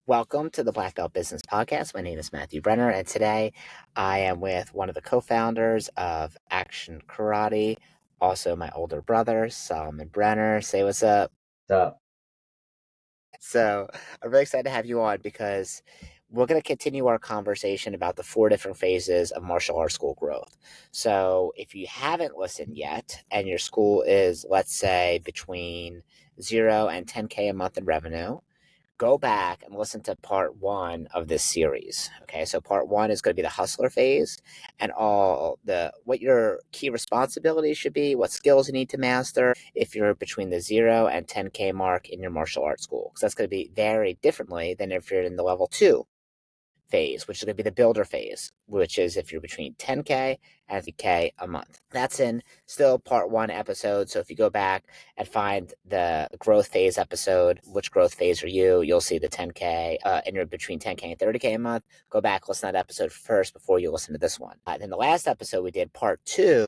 Welcome to the Black Belt Business Podcast. My name is Matthew Brenner, and today I am with one of the co-founders of Action Karate, also my older brother, Solomon Brenner. Say what's up. So, So I'm really excited to have you on because we're going to continue our conversation about the 4 different phases of martial arts school growth. So if you haven't listened yet and your school is, let's say, between 0 and 10K a month in revenue, go back and listen to part 1 of this series. Okay, so part 1 is going to be the hustler phase and all the what your key responsibilities should be, what skills you need to master if you're between the 0 and 10K mark in your martial arts school. Because that's going to be very differently than if you're in the level 2 phase, which is going to be the builder phase, which is if you're between 10K and 50K a month. That's in still part 1 episode. So if you go back and find the growth phase episode, which growth phase are you? You'll see the 10K, and you're between 10K and 30K a month. Go back, listen to that episode first before you listen to this one. Then the last episode we did part 2.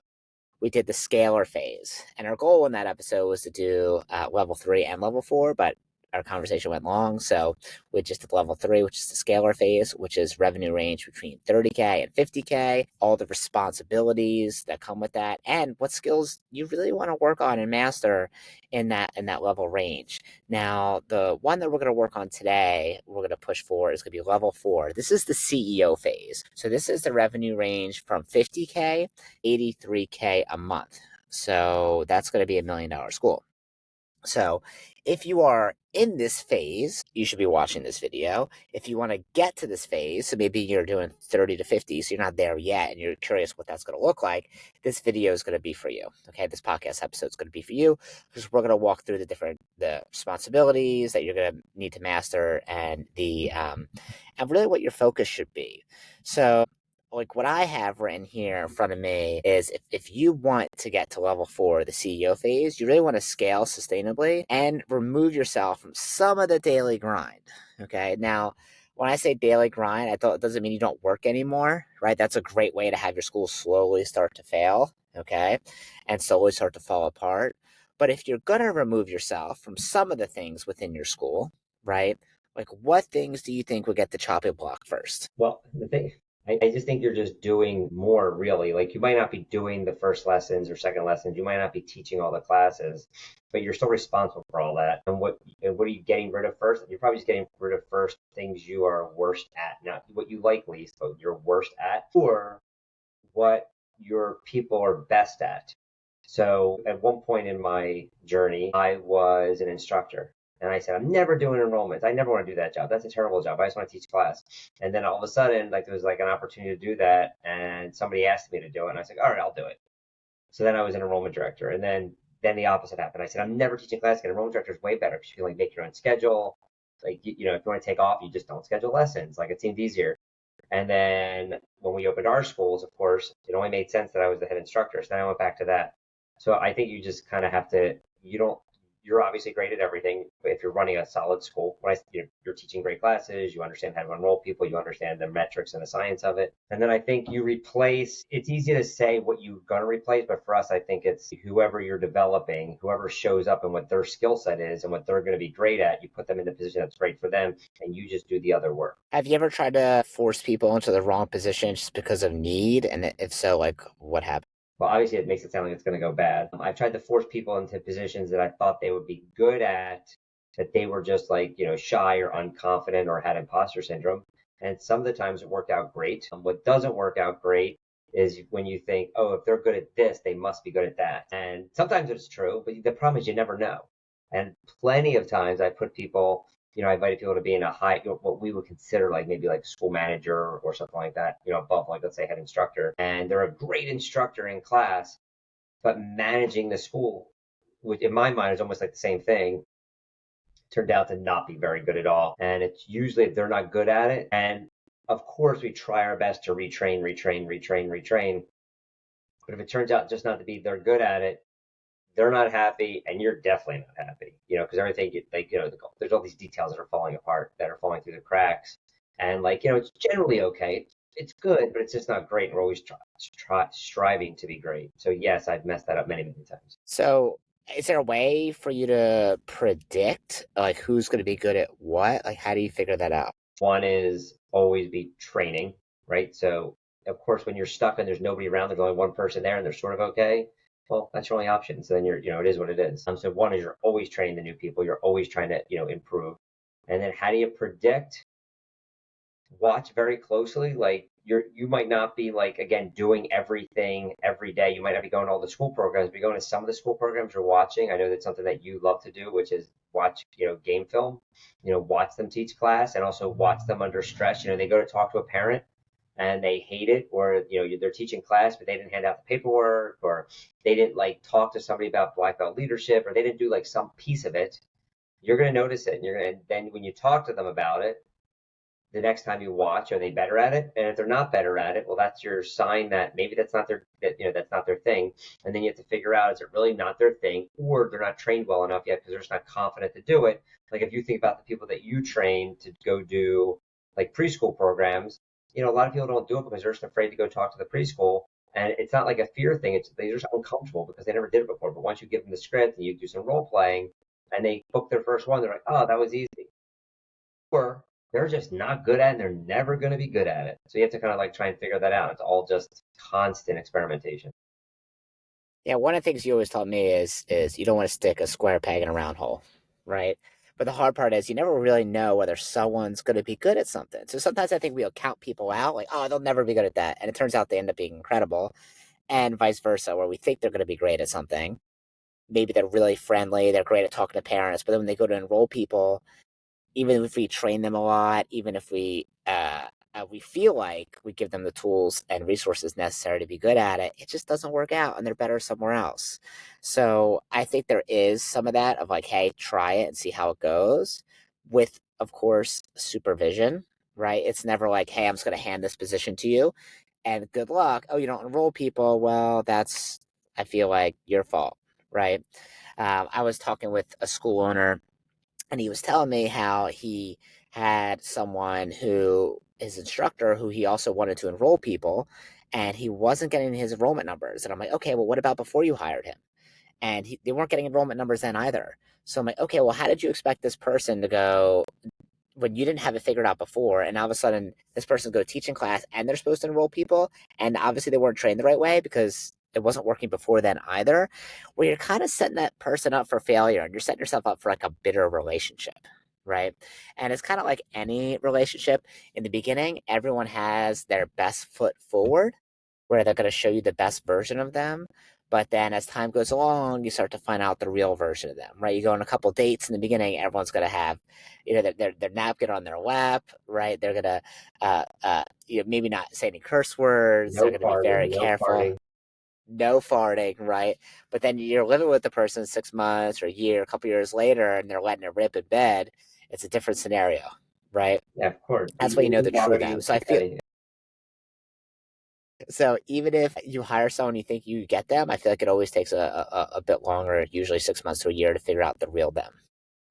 We did the scalar phase. And our goal in that episode was to do level 3 and level 4, but our conversation went long. So we just did level 3, which is the scalar phase, which is revenue range between 30K and 50K, all the responsibilities that come with that, and what skills you really want to work on and master in that level range. Now, the one that we're going to work on today, we're going to push for is going to be level 4. This is the CEO phase. So this is the revenue range from 50K 83K a month. So that's going to be $1 million school. So if you are in this phase, you should be watching this video. If you want to get to this phase, so maybe you're doing 30 to 50, so you're not there yet and you're curious what that's going to look like, this video is going to be for you. Okay, this podcast episode is going to be for you because we're going to walk through the responsibilities that you're going to need to master and and really what your focus should be. So like what I have written here in front of me is if you want to get to level 4, the CEO phase, you really want to scale sustainably and remove yourself from some of the daily grind. Okay. Now, when I say daily grind, I thought it doesn't mean you don't work anymore, right? That's a great way to have your school slowly start to fail. Okay. And slowly start to fall apart. But if you're going to remove yourself from some of the things within your school, right? Like what things do you think would get the chopping block first? well, the thing, I just think you're just doing more really. Like you might not be doing the first lessons or second lessons. You might not be teaching all the classes, but you're still responsible for all that. And what are you getting rid of first? You're probably just getting rid of first things you are worst at, not what you like least, but you're worst at, or what your people are best at. So at one point in my journey, I was an instructor. And I said, I'm never doing enrollments. I never want to do that job. That's a terrible job. I just want to teach class. And then all of a sudden, like there was like an opportunity to do that, and somebody asked me to do it, and I said, all right, I'll do it. So then I was an enrollment director, and then the opposite happened. I said, I'm never teaching class. An enrollment director is way better because you can like make your own schedule. Like if you want to take off, you just don't schedule lessons. Like it seemed easier. And then when we opened our schools, of course, it only made sense that I was the head instructor. So then I went back to that. So I think you just kind of have to, you don't, you're obviously great at everything. But if you're running a solid school, you're teaching great classes, you understand how to enroll people, you understand the metrics and the science of it. And then I think you replace, it's easy to say what you're going to replace, but for us, I think it's whoever you're developing, whoever shows up and what their skill set is and what they're going to be great at, you put them in the position that's great for them and you just do the other work. Have you ever tried to force people into the wrong position just because of need? And if so, like what happened? Well, obviously, it makes it sound like it's going to go bad. I've tried to force people into positions that I thought they would be good at, that they were just like, shy or unconfident or had imposter syndrome. And some of the times it worked out great. What doesn't work out great is when you think, oh, if they're good at this, they must be good at that. And sometimes it's true, but the problem is you never know. And plenty of times I put people, I invited people to be in a high, what we would consider like maybe like school manager or something like that, above like, let's say head instructor. And they're a great instructor in class, but managing the school, which in my mind is almost like the same thing, turned out to not be very good at all. And it's usually they're not good at it. And of course, we try our best to retrain. But if it turns out just not to be they're good at it, they're not happy, and you're definitely not happy, because everything, like, there's all these details that are falling apart, that are falling through the cracks. And, like, it's generally okay. It's good, but it's just not great. And we're always striving to be great. So, yes, I've messed that up many, many times. So is there a way for you to predict like who's going to be good at what? Like, how do you figure that out? One is always be training, right? So, of course, when you're stuck and there's nobody around, there's only one person there and they're sort of okay. Well, that's your only option. So then it is what it is. So one is you're always training the new people. You're always trying to, improve. And then how do you predict? Watch very closely. Like you might not be like again doing everything every day. You might not be going to all the school programs, but going to some of the school programs you're watching. I know that's something that you love to do, which is watch, game film, watch them teach class and also watch them under stress. They go to talk to a parent and they hate it, or they're teaching class but they didn't hand out the paperwork, or they didn't like talk to somebody about black belt leadership, or they didn't do like some piece of it. You're going to notice it, and then when you talk to them about it the next time you watch, are they better at it? And if they're not better at it, well, that's your sign that maybe that's not their thing. And then you have to figure out, is it really not their thing, or they're not trained well enough yet because they're just not confident to do it. Like if you think about the people that you train to go do like preschool programs, a lot of people don't do it because they're just afraid to go talk to the preschool. And it's not like a fear thing. It's they're just uncomfortable because they never did it before. But once you give them the script and you do some role playing and they book their first one, they're like, oh, that was easy. Or they're just not good at it and they're never going to be good at it. So you have to kind of like try and figure that out. It's all just constant experimentation. Yeah, one of the things you always taught me is you don't want to stick a square peg in a round hole, right? But the hard part is you never really know whether someone's going to be good at something. So sometimes I think we'll count people out, like, oh, they'll never be good at that, and it turns out they end up being incredible, and vice versa, where we think they're going to be great at something. Maybe they're really friendly, they're great at talking to parents, but then when they go to enroll people, even if we train them a lot, even if we feel like we give them the tools and resources necessary to be good at it, it just doesn't work out, and they're better somewhere else. So I think there is some of that of like, hey, try it and see how it goes, with of course supervision. Right? It's never like, hey, I'm just going to hand this position to you and good luck. Oh, you don't enroll people. Well, that's, I feel like, your fault. Right? I was talking with a school owner and he was telling me how he had someone who his instructor who he also wanted to enroll people, and he wasn't getting his enrollment numbers. And I'm like, okay, well, what about before you hired him? And they weren't getting enrollment numbers then either. So I'm like, okay, well, how did you expect this person to go when you didn't have it figured out before, and all of a sudden this person go teach in class and they're supposed to enroll people, and obviously they weren't trained the right way because it wasn't working before then either, where you're kind of setting that person up for failure and you're setting yourself up for like a bitter relationship, right? And it's kind of like any relationship. In the beginning, everyone has their best foot forward, where they're going to show you the best version of them. But then as time goes along, you start to find out the real version of them, right? You go on a couple dates in the beginning, everyone's going to have, their napkin on their lap, right? They're going to, maybe not say any curse words. They're No going to be farting, very no careful. farting. No farting, right? But then you're living with the person 6 months or a year, a couple years later, and they're letting it rip in bed. It's a different scenario, right? Yeah, of course. That's when you know You the true bother them. you. So I feel, Okay. so even if you hire someone you think you get them, I feel like it always takes a bit longer, usually 6 months to a year, to figure out the real them,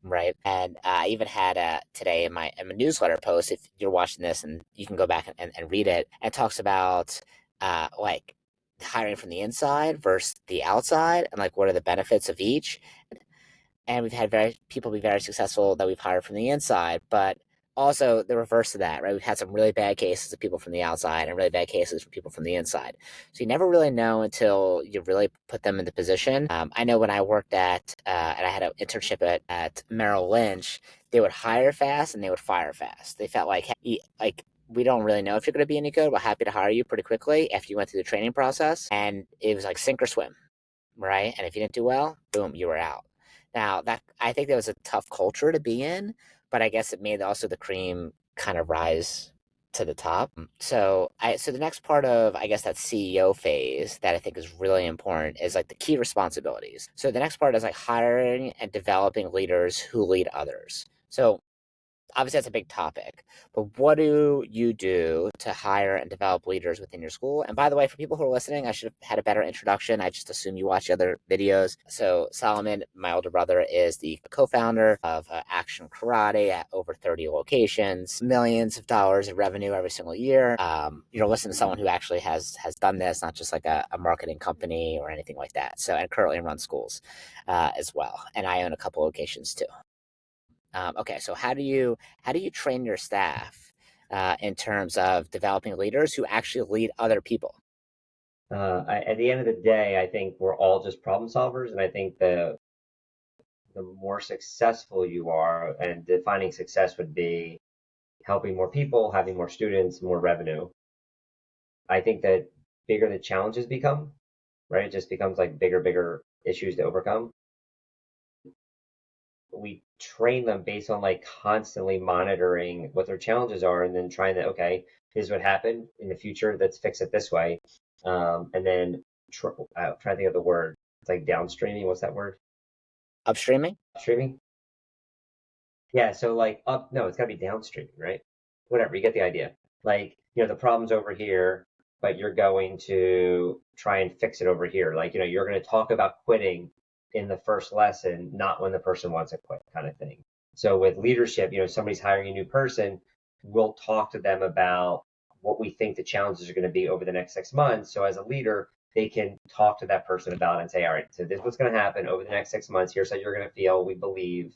right? And I even had today in my newsletter post, if you're watching this, and you can go back and read it, and talks about like hiring from the inside versus the outside, and like what are the benefits of each. And we've had very people be very successful that we've hired from the inside, but also the reverse of that, right? We've had some really bad cases of people from the outside and really bad cases from people from the inside. So you never really know until you really put them in the position. I know when I worked and I had an internship at Merrill Lynch, they would hire fast and they would fire fast. They felt like, hey, like, we don't really know if you're going to be any good. We're happy to hire you pretty quickly after you went through the training process. And it was like sink or swim, right? And if you didn't do well, boom, you were out. Now that I think that was a tough culture to be in, but I guess it made also the cream kind of rise to the top. So the next part of, I guess, that CEO phase that I think is really important is like the key responsibilities. So the next part is like hiring and developing leaders who lead others. So obviously that's a big topic, but what do you do to hire and develop leaders within your school? And by the way, for people who are listening, I should have had a better introduction. I just assume you watch the other videos. So Solomon, my older brother, is the co-founder of Action Karate at over 30 locations, millions of dollars of revenue every single year. You're listening to someone who actually has done this, not just like a marketing company or anything like that. So, and currently runs schools as well. And I own a couple locations too. Okay, so how do you train your staff in terms of developing leaders who actually lead other people? At the end of the day, I think we're all just problem solvers, and I think the more successful you are, and defining success would be helping more people, having more students, more revenue. I think that bigger the challenges become, right? It just becomes like bigger issues to overcome. We train them based on like constantly monitoring what their challenges are and then trying to, okay, here's what happened in the future. Let's fix it this way. And then I'm trying to think of the word. It's like downstreaming. What's that word? Upstreaming? Upstreaming? Yeah. So like up, no, it's got to be downstreaming, right? Whatever. You get the idea. Like, the problem's over here, but you're going to try and fix it over here. Like, you're going to talk about quitting in the first lesson, not when the person wants to quit, kind of thing. So with leadership, somebody's hiring a new person, we'll talk to them about what we think the challenges are going to be over the next 6 months. So as a leader, they can talk to that person about it and say, all right, so this is what's going to happen over the next 6 months. Here's how you're going to feel. We believe,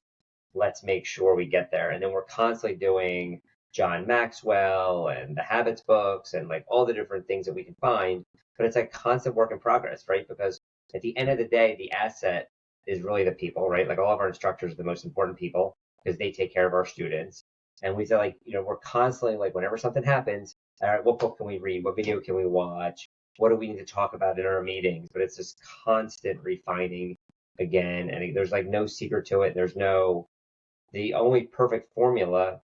let's make sure we get there. And then we're constantly doing John Maxwell and the habits books and like all the different things that we can find. But it's a constant work in progress, right? Because at the end of the day, the asset is really the people, right? Like all of our instructors are the most important people because they take care of our students. And we say like, we're constantly like, whenever something happens, all right, what book can we read? What video can we watch? What do we need to talk about in our meetings? But it's this constant refining again. And there's like no secret to it. There's no, the only perfect formula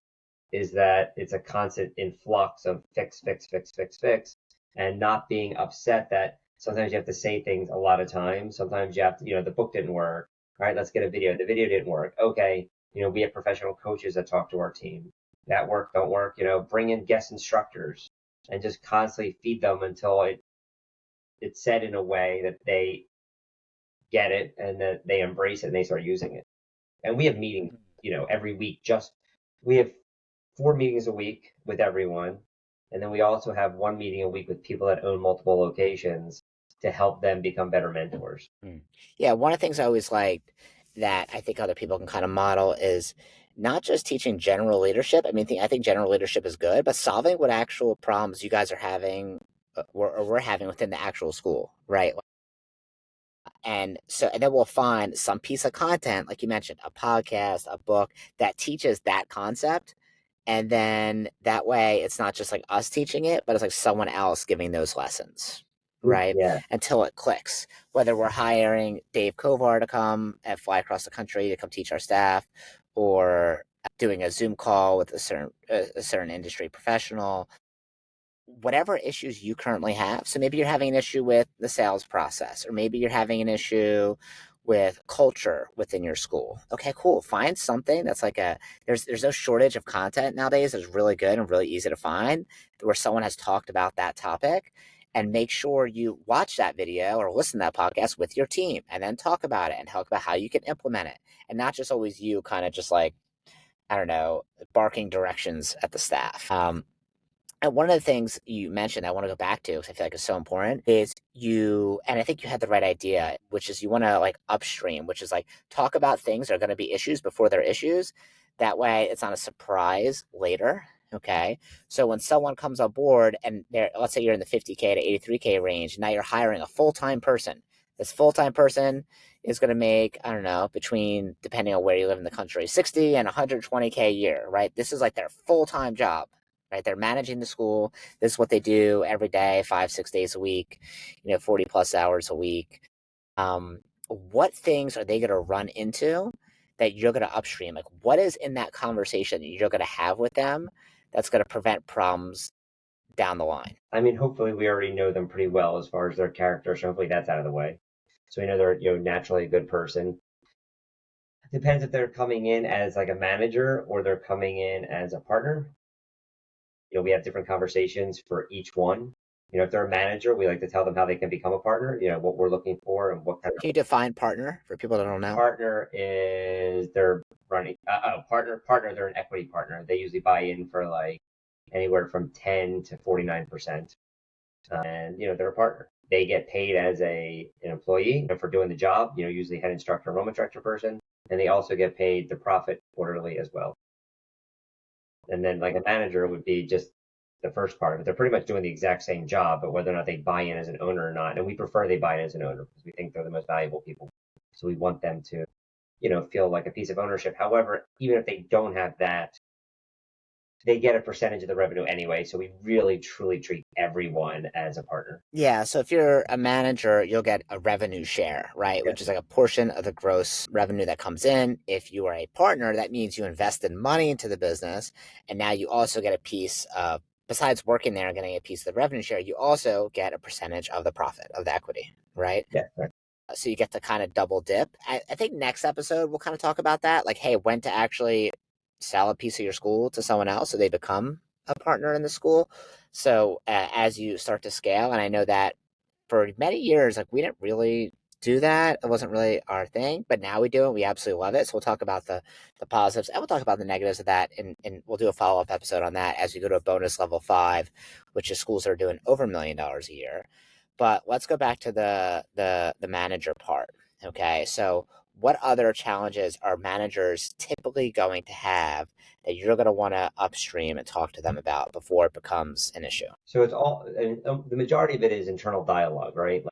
is that it's a constant influx of fix, fix, fix, fix, fix, and not being upset that sometimes you have to say things a lot of times. Sometimes you have to, the book didn't work. All right, let's get a video. The video didn't work. Okay, we have professional coaches that talk to our team. That work, don't work. Bring in guest instructors and just constantly feed them until it's said in a way that they get it and that they embrace it and they start using it. And we have meetings, every week. Just we have 4 meetings a week with everyone, and then we also have one meeting a week with people that own multiple locations to help them become better mentors. Mm. Yeah, one of the things I always liked that I think other people can kind of model is not just teaching general leadership. I mean, I think general leadership is good, but solving what actual problems you guys are having or we're having within the actual school, right? And then we'll find some piece of content, like you mentioned, a podcast, a book that teaches that concept. And then that way it's not just like us teaching it, but it's like someone else giving those lessons, right? Yeah. Until it clicks. Whether we're hiring Dave Kovar to come and fly across the country to come teach our staff, or doing a Zoom call with a certain industry professional, whatever issues you currently have. So maybe you're having an issue with the sales process, or maybe you're having an issue with culture within your school. Okay, cool. Find something that's like there's no shortage of content nowadays that's really good and really easy to find where someone has talked about that topic. And make sure you watch that video or listen to that podcast with your team and then talk about it and talk about how you can implement it. And not just always you kind of just like, I don't know, barking directions at the staff. And one of the things you mentioned I want to go back to, because I feel like it's so important, is and I think you had the right idea, which is you want to like upstream, which is like talk about things that are going to be issues before they're issues. That way it's not a surprise later. Okay. So when someone comes on board and let's say you're in the 50K to 83K range, now you're hiring a full time person. This full time person is going to make, I don't know, between, depending on where you live in the country, 60 and 120K a year, right? This is like their full time job, right? They're managing the school. This is what they do every day, 5, 6 days a week, 40 plus hours a week. What things are they going to run into that you're going to upstream? Like, what is in that conversation that you're going to have with them that's going to prevent problems down the line? I mean, hopefully we already know them pretty well as far as their character, so hopefully that's out of the way. So we know they're, naturally a good person. Depends if they're coming in as like a manager or they're coming in as a partner. We have different conversations for each one. If they're a manager, we like to tell them how they can become a partner, what we're looking for and what kind Can you of define partner for people that don't know? partner is they're running. Partner, they're an equity partner. They usually buy in for like anywhere from 10 to 49%. And, they're a partner. They get paid as an employee for doing the job, usually head instructor, enrollment director person. And they also get paid the profit quarterly as well. And then like a manager would be just the first part of it. They're pretty much doing the exact same job, but whether or not they buy in as an owner or not. And we prefer they buy in as an owner because we think they're the most valuable people. So we want them to, feel like a piece of ownership. However, even if they don't have that, they get a percentage of the revenue anyway. So we really truly treat everyone as a partner. Yeah, so if you're a manager, you'll get a revenue share, right? Which is Yes. like a portion of the gross revenue that comes in. If you are a partner, that means you invested money into the business, and now you also get a piece of, besides working there and getting a piece of the revenue share, you also get a percentage of the profit of the equity, right? Yeah. Right. So you get to kind of double dip. I think next episode we'll kind of talk about that, like, hey, when to actually sell a piece of your school to someone else so they become a partner in the school. So as you start to scale, and I know that for many years, like we didn't really do that. It wasn't really our thing, but now we do it. We absolutely love it. So we'll talk about the positives and we'll talk about the negatives of that, and we'll do a follow up episode on that as we go to a bonus level 5, which is schools that are doing over $1 million a year. But let's go back to the manager part. Okay, so what other challenges are managers typically going to have that you're going to want to upstream and talk to them about before it becomes an issue? So it's all, and the majority of it is internal dialogue, right?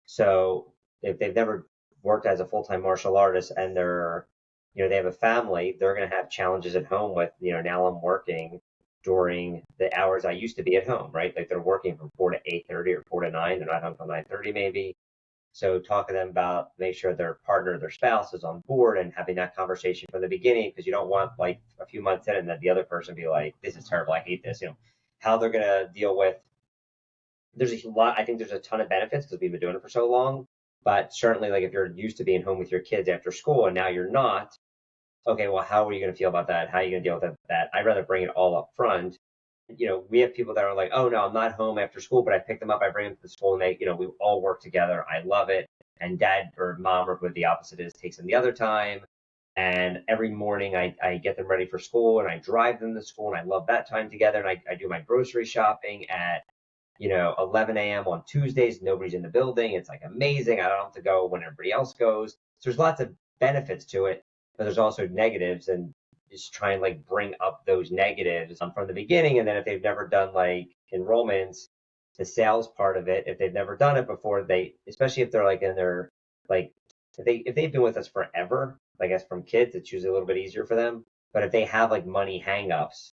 So if they've never worked as a full-time martial artist and they have a family, they're going to have challenges at home with, now I'm working during the hours I used to be at home, right? Like they're working from 4 to 8:30 or 4 to 9. They're not home till 9:30 maybe. So talk to them about make sure their partner, their spouse is on board and having that conversation from the beginning because you don't want like a few months in and then the other person be like, this is terrible, I hate this. How they're going to deal with there's a lot. I think there's a ton of benefits because we've been doing it for so long. But certainly, like if you're used to being home with your kids after school and now you're not, okay, well, how are you going to feel about that? How are you going to deal with that? I'd rather bring it all up front. We have people that are like, oh no, I'm not home after school, but I pick them up, I bring them to the school, and we all work together. I love it. And dad or mom or whoever the opposite is takes them the other time. And every morning I get them ready for school and I drive them to school and I love that time together. And I do my grocery shopping at 11 a.m. on Tuesdays. Nobody's in the building. It's like amazing. I don't have to go when everybody else goes. So there's lots of benefits to it, but there's also negatives, and just try and like bring up those negatives from the beginning. And then if they've never done like enrollments, the sales part of it, if they've never done it before, especially if they're like in their like if they've been with us forever, I guess from kids, it's usually a little bit easier for them. But if they have like money hangups,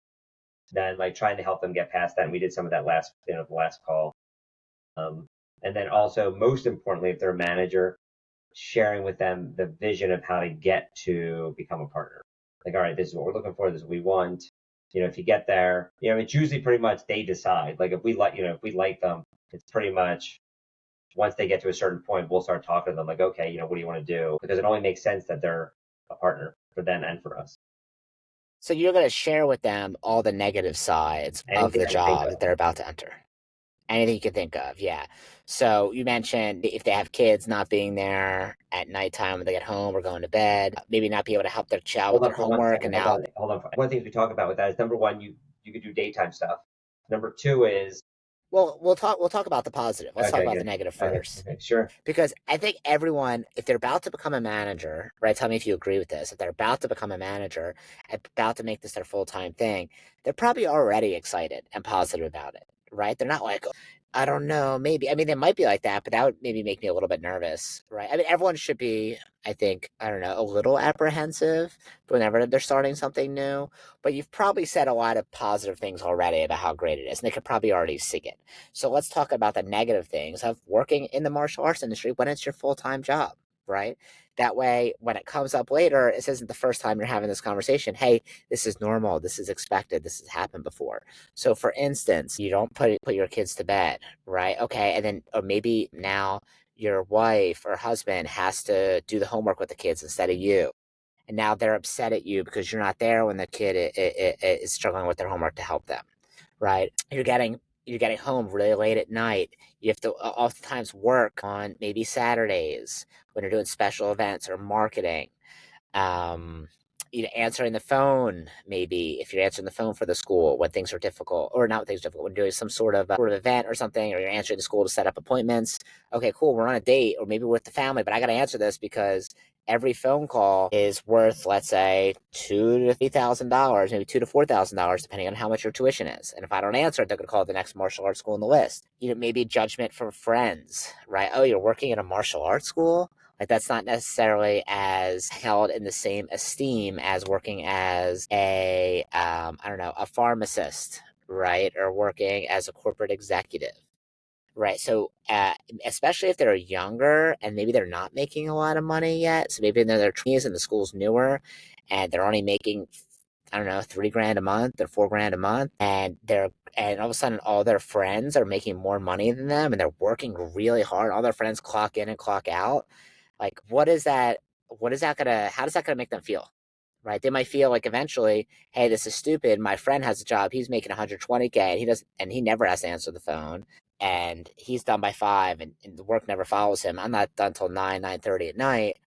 then like trying to help them get past that. And we did some of that the last call. Um, and then also, most importantly, if they're a manager, sharing with them the vision of how to get to become a partner. Like, all right, this is what we're looking for. This is what we want. If you get there, it's usually pretty much they decide. Like if we like them, it's pretty much once they get to a certain point, we'll start talking to them. Like, okay, what do you want to do? Because it only makes sense that they're a partner for them and for us. So you're going to share with them all the negative sides of Anything the I can think job that of. they're about to enter. Anything you can think of, yeah. So you mentioned if they have kids not being there at nighttime when they get home or going to bed, maybe not be able to help their child with Hold their on for one homework, and second. Hold now on. Hold on. One of the things we talk about with that is number one, you could do daytime stuff. Number two is well, we'll talk about the positive. Let's talk okay, about the good. negative Okay, first. okay, sure. Because I think everyone, if they're about to become a manager, right? Tell me if you agree with this. If they're about to become a manager, about to make this their full time thing, they're probably already excited and positive about it, right? They're not like, I don't know, maybe. I mean, they might be like that, but that would maybe make me a little bit nervous, right? I mean, everyone should be, I think, I don't know, a little apprehensive whenever they're starting something new. But you've probably said a lot of positive things already about how great it is, and they could probably already see it. So let's talk about the negative things of working in the martial arts industry when it's your full time job, right? That way, when it comes up later, this isn't the first time you're having this conversation. Hey, this is normal. This is expected. This has happened before. So, for instance, you don't put your kids to bed, right? Okay, and then or maybe now your wife or husband has to do the homework with the kids instead of you. and now they're upset at you because you're not there when the kid is struggling with their homework to help them, right? You're getting home really late at night. You have to oftentimes work on maybe Saturdays when you're doing special events or marketing. um, Answering the phone, maybe if you're answering the phone for the school when things are difficult, or not when things are difficult, when doing some sort of event or something, or you're answering the school to set up appointments. Okay, cool, we're on a date, or maybe we're with the family, but I got to answer this because every phone call is worth, let's say, $2,000 to $3,000, maybe $2,000 to $4,000, depending on how much your tuition is. And if I don't answer it, they're going to call it the next martial arts school on the list. Maybe judgment from friends, right? Oh, you're working at a martial arts school? Like, that's not necessarily as held in the same esteem as working as I don't know, a pharmacist, right? Or working as a corporate executive, right? So, especially if they're younger and maybe they're not making a lot of money yet. So maybe they're in their 20s and the school's newer and they're only making, I don't know, 3 grand a month or 4 grand a month. And all of a sudden all their friends are making more money than them and they're working really hard. All their friends clock in and clock out. Like, how does that gonna make them feel? Right? They might feel like eventually, hey, this is stupid. My friend has a job, he's making 120K, and he never has to answer the phone, and he's done by 5, and the work never follows him. I'm not done till 9:30 at night.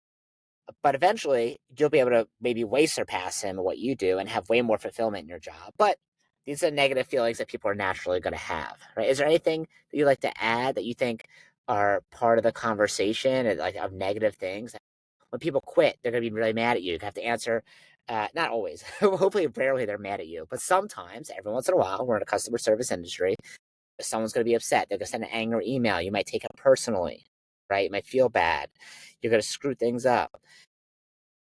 But eventually you'll be able to maybe way surpass him in what you do and have way more fulfillment in your job. But these are negative feelings that people are naturally going to have, right? Is there anything that you'd like to add that you think are part of the conversation and like of negative things? When people quit, they're going to be really mad at you. You have to answer. Not always. Hopefully, rarely they're mad at you, but sometimes, every once in a while, we're in a customer service industry. Someone's going to be upset. They're going to send an angry email. You might take it personally, right? You might feel bad. You're going to screw things up.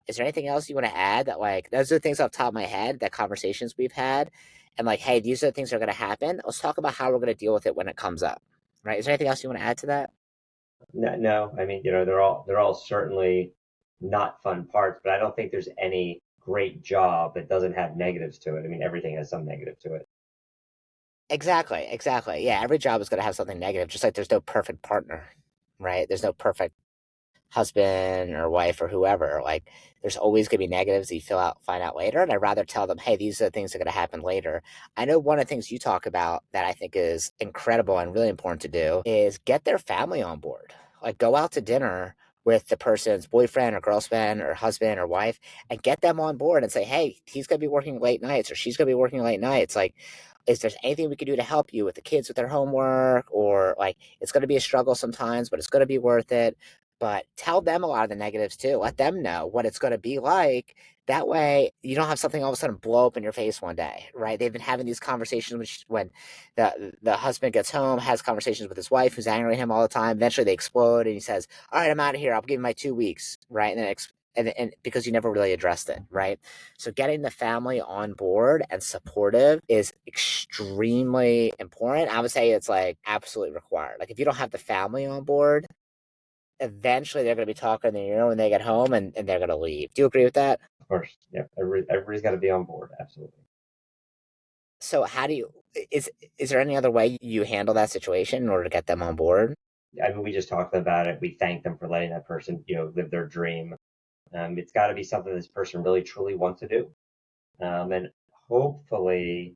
Is there anything else you want to add that, like, those are the things off the top of my head, that conversations we've had, and like, hey, these are the things that are going to happen. Let's talk about how we're going to deal with it when it comes up, right? Is there anything else you want to add to that? No, no, I mean, they're all certainly not fun parts, but I don't think there's any great job that doesn't have negatives to it. I mean, everything has some negative to it. Exactly, exactly. Yeah, every job is going to have something negative, just like there's no perfect partner, right? There's no perfect husband or wife or whoever. Like, there's always going to be negatives that you find out later, and I'd rather tell them, hey, these are the things that are going to happen later. I know one of the things you talk about that I think is incredible and really important to do is get their family on board. Like, go out to dinner with the person's boyfriend or girlfriend or husband or wife and get them on board and say, hey, he's going to be working late nights or she's going to be working late nights. Like, is there anything we could do to help you with the kids with their homework? Or, like, it's going to be a struggle sometimes, but it's going to be worth it. But tell them a lot of the negatives too. Let them know what it's going to be like. That way, you don't have something all of a sudden blow up in your face one day, right? They've been having these conversations when the husband gets home, has conversations with his wife, who's angry at him all the time. Eventually, they explode, and he says, "All right, I'm out of here. I'll give you my 2 weeks," right? And because you never really addressed it, right? So getting the family on board and supportive is extremely important. I would say it's like absolutely required. Like, if you don't have the family on board, eventually they're going to be talking to you when they get home, and they're going to leave. Do you agree with that? Of course, yeah, everybody's got to be on board. Absolutely. So how do you is there any other way you handle that situation in order to get them on board? I mean, we just talked about it. We thank them for letting that person, live their dream. It's got to be something this person really truly wants to do. And hopefully,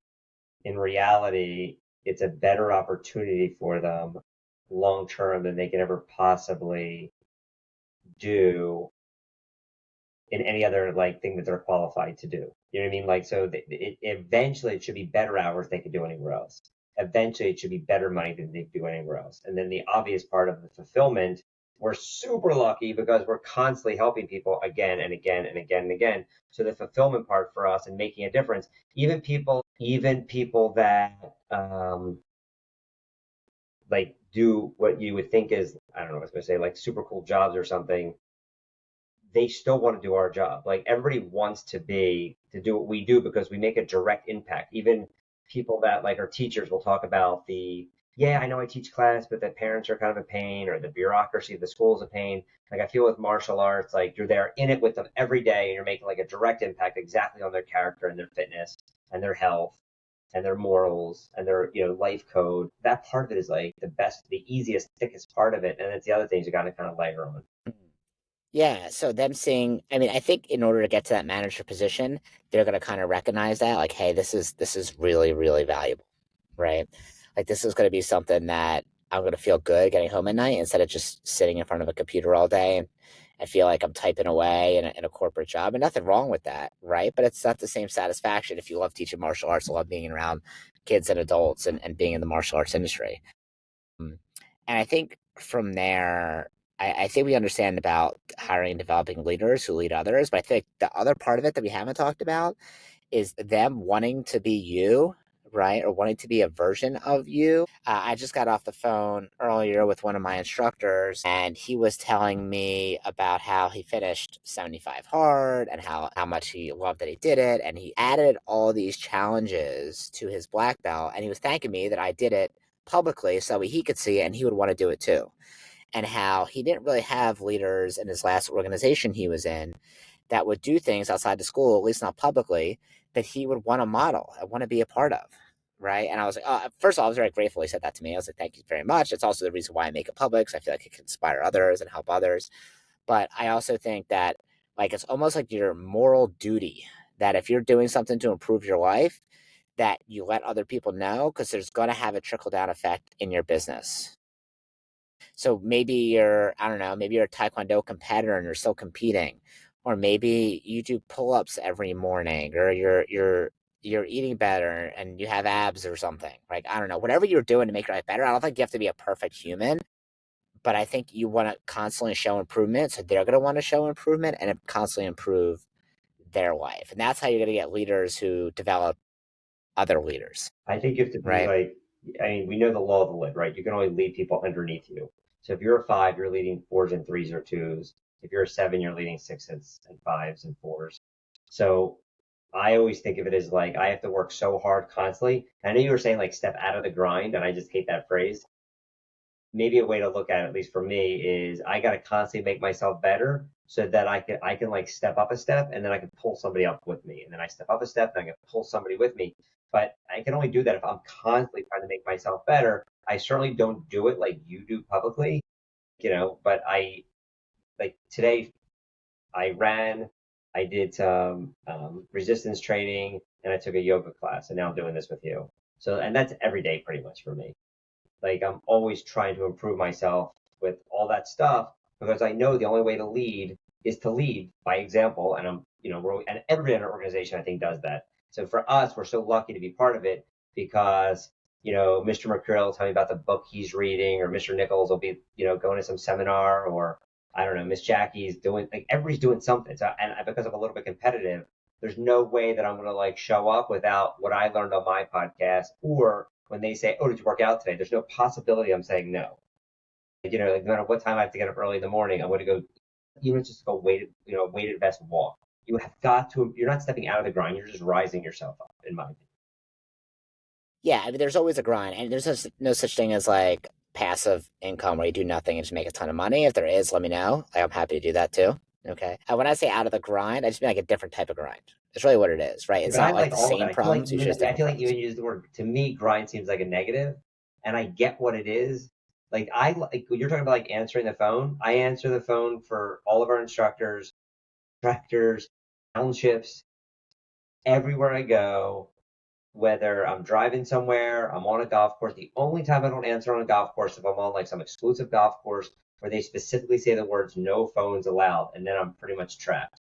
in reality, it's a better opportunity for them long term than they can ever possibly do in any other like thing that they're qualified to do. You know what I mean? Like, so eventually it should be better hours they could do anywhere else. Eventually it should be better money than they do anywhere else. And then the obvious part of the fulfillment, we're super lucky because we're constantly helping people again and again and again and again. So the fulfillment part for us and making a difference, even people that like do what you would think is, I don't know, I was gonna say like super cool jobs or something, they still want to do our job. Like everybody wants to do what we do because we make a direct impact. Even people that like our teachers will talk about yeah, I know I teach class, but the parents are kind of a pain, or the bureaucracy of the school is a pain. Like I feel with martial arts, like you're there in it with them every day and you're making like a direct impact exactly on their character and their fitness and their health and their morals and their, life code. That part of it is like the best, the easiest, thickest part of it. And it's the other things you got to kind of layer on. Yeah, so them seeing, I mean, I think in order to get to that manager position, they're going to kind of recognize that, like, hey, this is really, really valuable, right? Like, this is going to be something that I'm going to feel good getting home at night instead of just sitting in front of a computer all day and I feel like I'm typing away in a corporate job, and nothing wrong with that, right? But it's not the same satisfaction if you love teaching martial arts, love being around kids and adults and being in the martial arts industry. Mm. And I think from there, I think we understand about hiring and developing leaders who lead others. But I think the other part of it that we haven't talked about is them wanting to be you, right? Or wanting to be a version of you. I just got off the phone earlier with one of my instructors, and he was telling me about how he finished 75 hard and how much he loved that he did it. And he added all these challenges to his black belt. And he was thanking me that I did it publicly so he could see it and he would want to do it too. And how he didn't really have leaders in his last organization he was in that would do things outside the school, at least not publicly, that he would want to model and want to be a part of. Right. And I was like, oh, first of all, I was very grateful he said that to me. I was like, thank you very much. It's also the reason why I make it public. So I feel like it can inspire others and help others. But I also think that, like, it's almost like your moral duty that if you're doing something to improve your life, that you let other people know because there's going to have a trickle down effect in your business. So maybe you're, I don't know, maybe you're a Taekwondo competitor and you're still competing, or maybe you do pull-ups every morning, or you're eating better and you have abs or something. Like, I don't know, whatever you're doing to make your life better. I don't think you have to be a perfect human, but I think you want to constantly show improvement. So they're going to want to show improvement and constantly improve their life. And that's how you're going to get leaders who develop other leaders, I think you have to be right? like, I mean, we know the law of the lid, right? You can only lead people underneath you. So if you're a five, you're leading fours and threes or twos. If you're a seven, you're leading sixes and fives and fours. So I always think of it as like I have to work so hard constantly. I know you were saying like step out of the grind, and I just hate that phrase. Maybe a way to look at it, at least for me, is I got to constantly make myself better so that I can like step up a step and then I can pull somebody up with me. And then I step up a step and I can pull somebody with me. But I can only do that if I'm constantly trying to make myself better. I certainly don't do it like you do publicly, but I like today I ran, I did some resistance training, and I took a yoga class, and now I'm doing this with you. So, and that's every day pretty much for me. Like I'm always trying to improve myself with all that stuff because I know the only way to lead is to lead by example. And and every other organization I think does that. So for us, we're so lucky to be part of it because, Mr. Mercurial will tell me about the book he's reading, or Mr. Nichols will be, going to some seminar, or I don't know, Miss Jackie's doing, like, everybody's doing something. So, and because I'm a little bit competitive, there's no way that I'm going to like show up without what I learned on my podcast, or when they say, "Oh, did you work out today?" There's no possibility I'm saying no. Like, no matter what time I have to get up early in the morning, I'm going to go, even just go weighted vest walk. You have got to. You're not stepping out of the grind. You're just rising yourself up, in my opinion. Yeah, I mean, there's always a grind, and there's no such thing as like passive income where you do nothing and just make a ton of money. If there is, let me know. Like, I'm happy to do that too. Okay. And when I say out of the grind, I just mean like a different type of grind. It's really what it is, right? Yeah, It's but I not like like the all of it. same I feel like problems, you even choose I different feel like you problems. even use the word, to me, grind seems like a negative, and I get what it is. Like I like when you're talking about like answering the phone. I answer the phone for all of our instructors, directors, townships, everywhere I go, whether I'm driving somewhere, I'm on a golf course. The only time I don't answer on a golf course if I'm on like some exclusive golf course where they specifically say the words "no phones allowed," and then I'm pretty much trapped.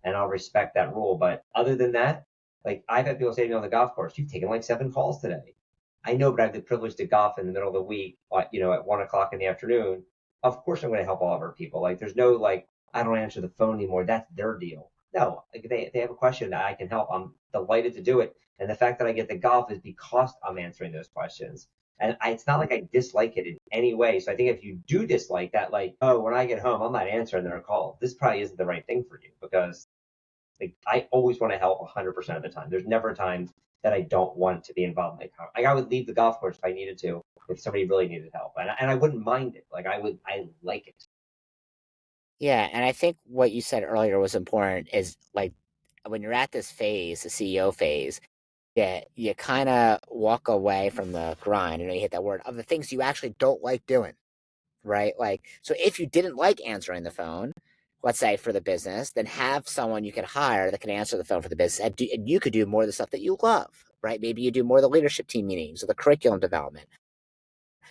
And I'll respect that rule. But other than that, like I've had people say to me on the golf course, "You've taken like 7 calls today." I know, but I have the privilege to golf in the middle of the week, at 1 o'clock in the afternoon. Of course, I'm going to help all of our people. Like, there's no like, I don't answer the phone anymore. That's their deal. No, like, they have a question that I can help. I'm delighted to do it. And the fact that I get the golf is because I'm answering those questions. And it's not like I dislike it in any way. So I think if you do dislike that, like, oh, when I get home, I'm not answering their call. This probably isn't the right thing for you because like I always want to help 100% of the time. There's never times that I don't want to be involved in my car. Like I would leave the golf course if I needed to, if somebody really needed help, and I wouldn't mind it. Like I like it. Yeah, and I think what you said earlier was important is like when you're at this phase, the CEO phase, yeah, you kind of walk away from the grind, you hit that word of the things you actually don't like doing, right? Like, so if you didn't like answering the phone, let's say for the business, then have someone you can hire that can answer the phone for the business, and you could do more of the stuff that you love, right? Maybe you do more of the leadership team meetings or the curriculum development.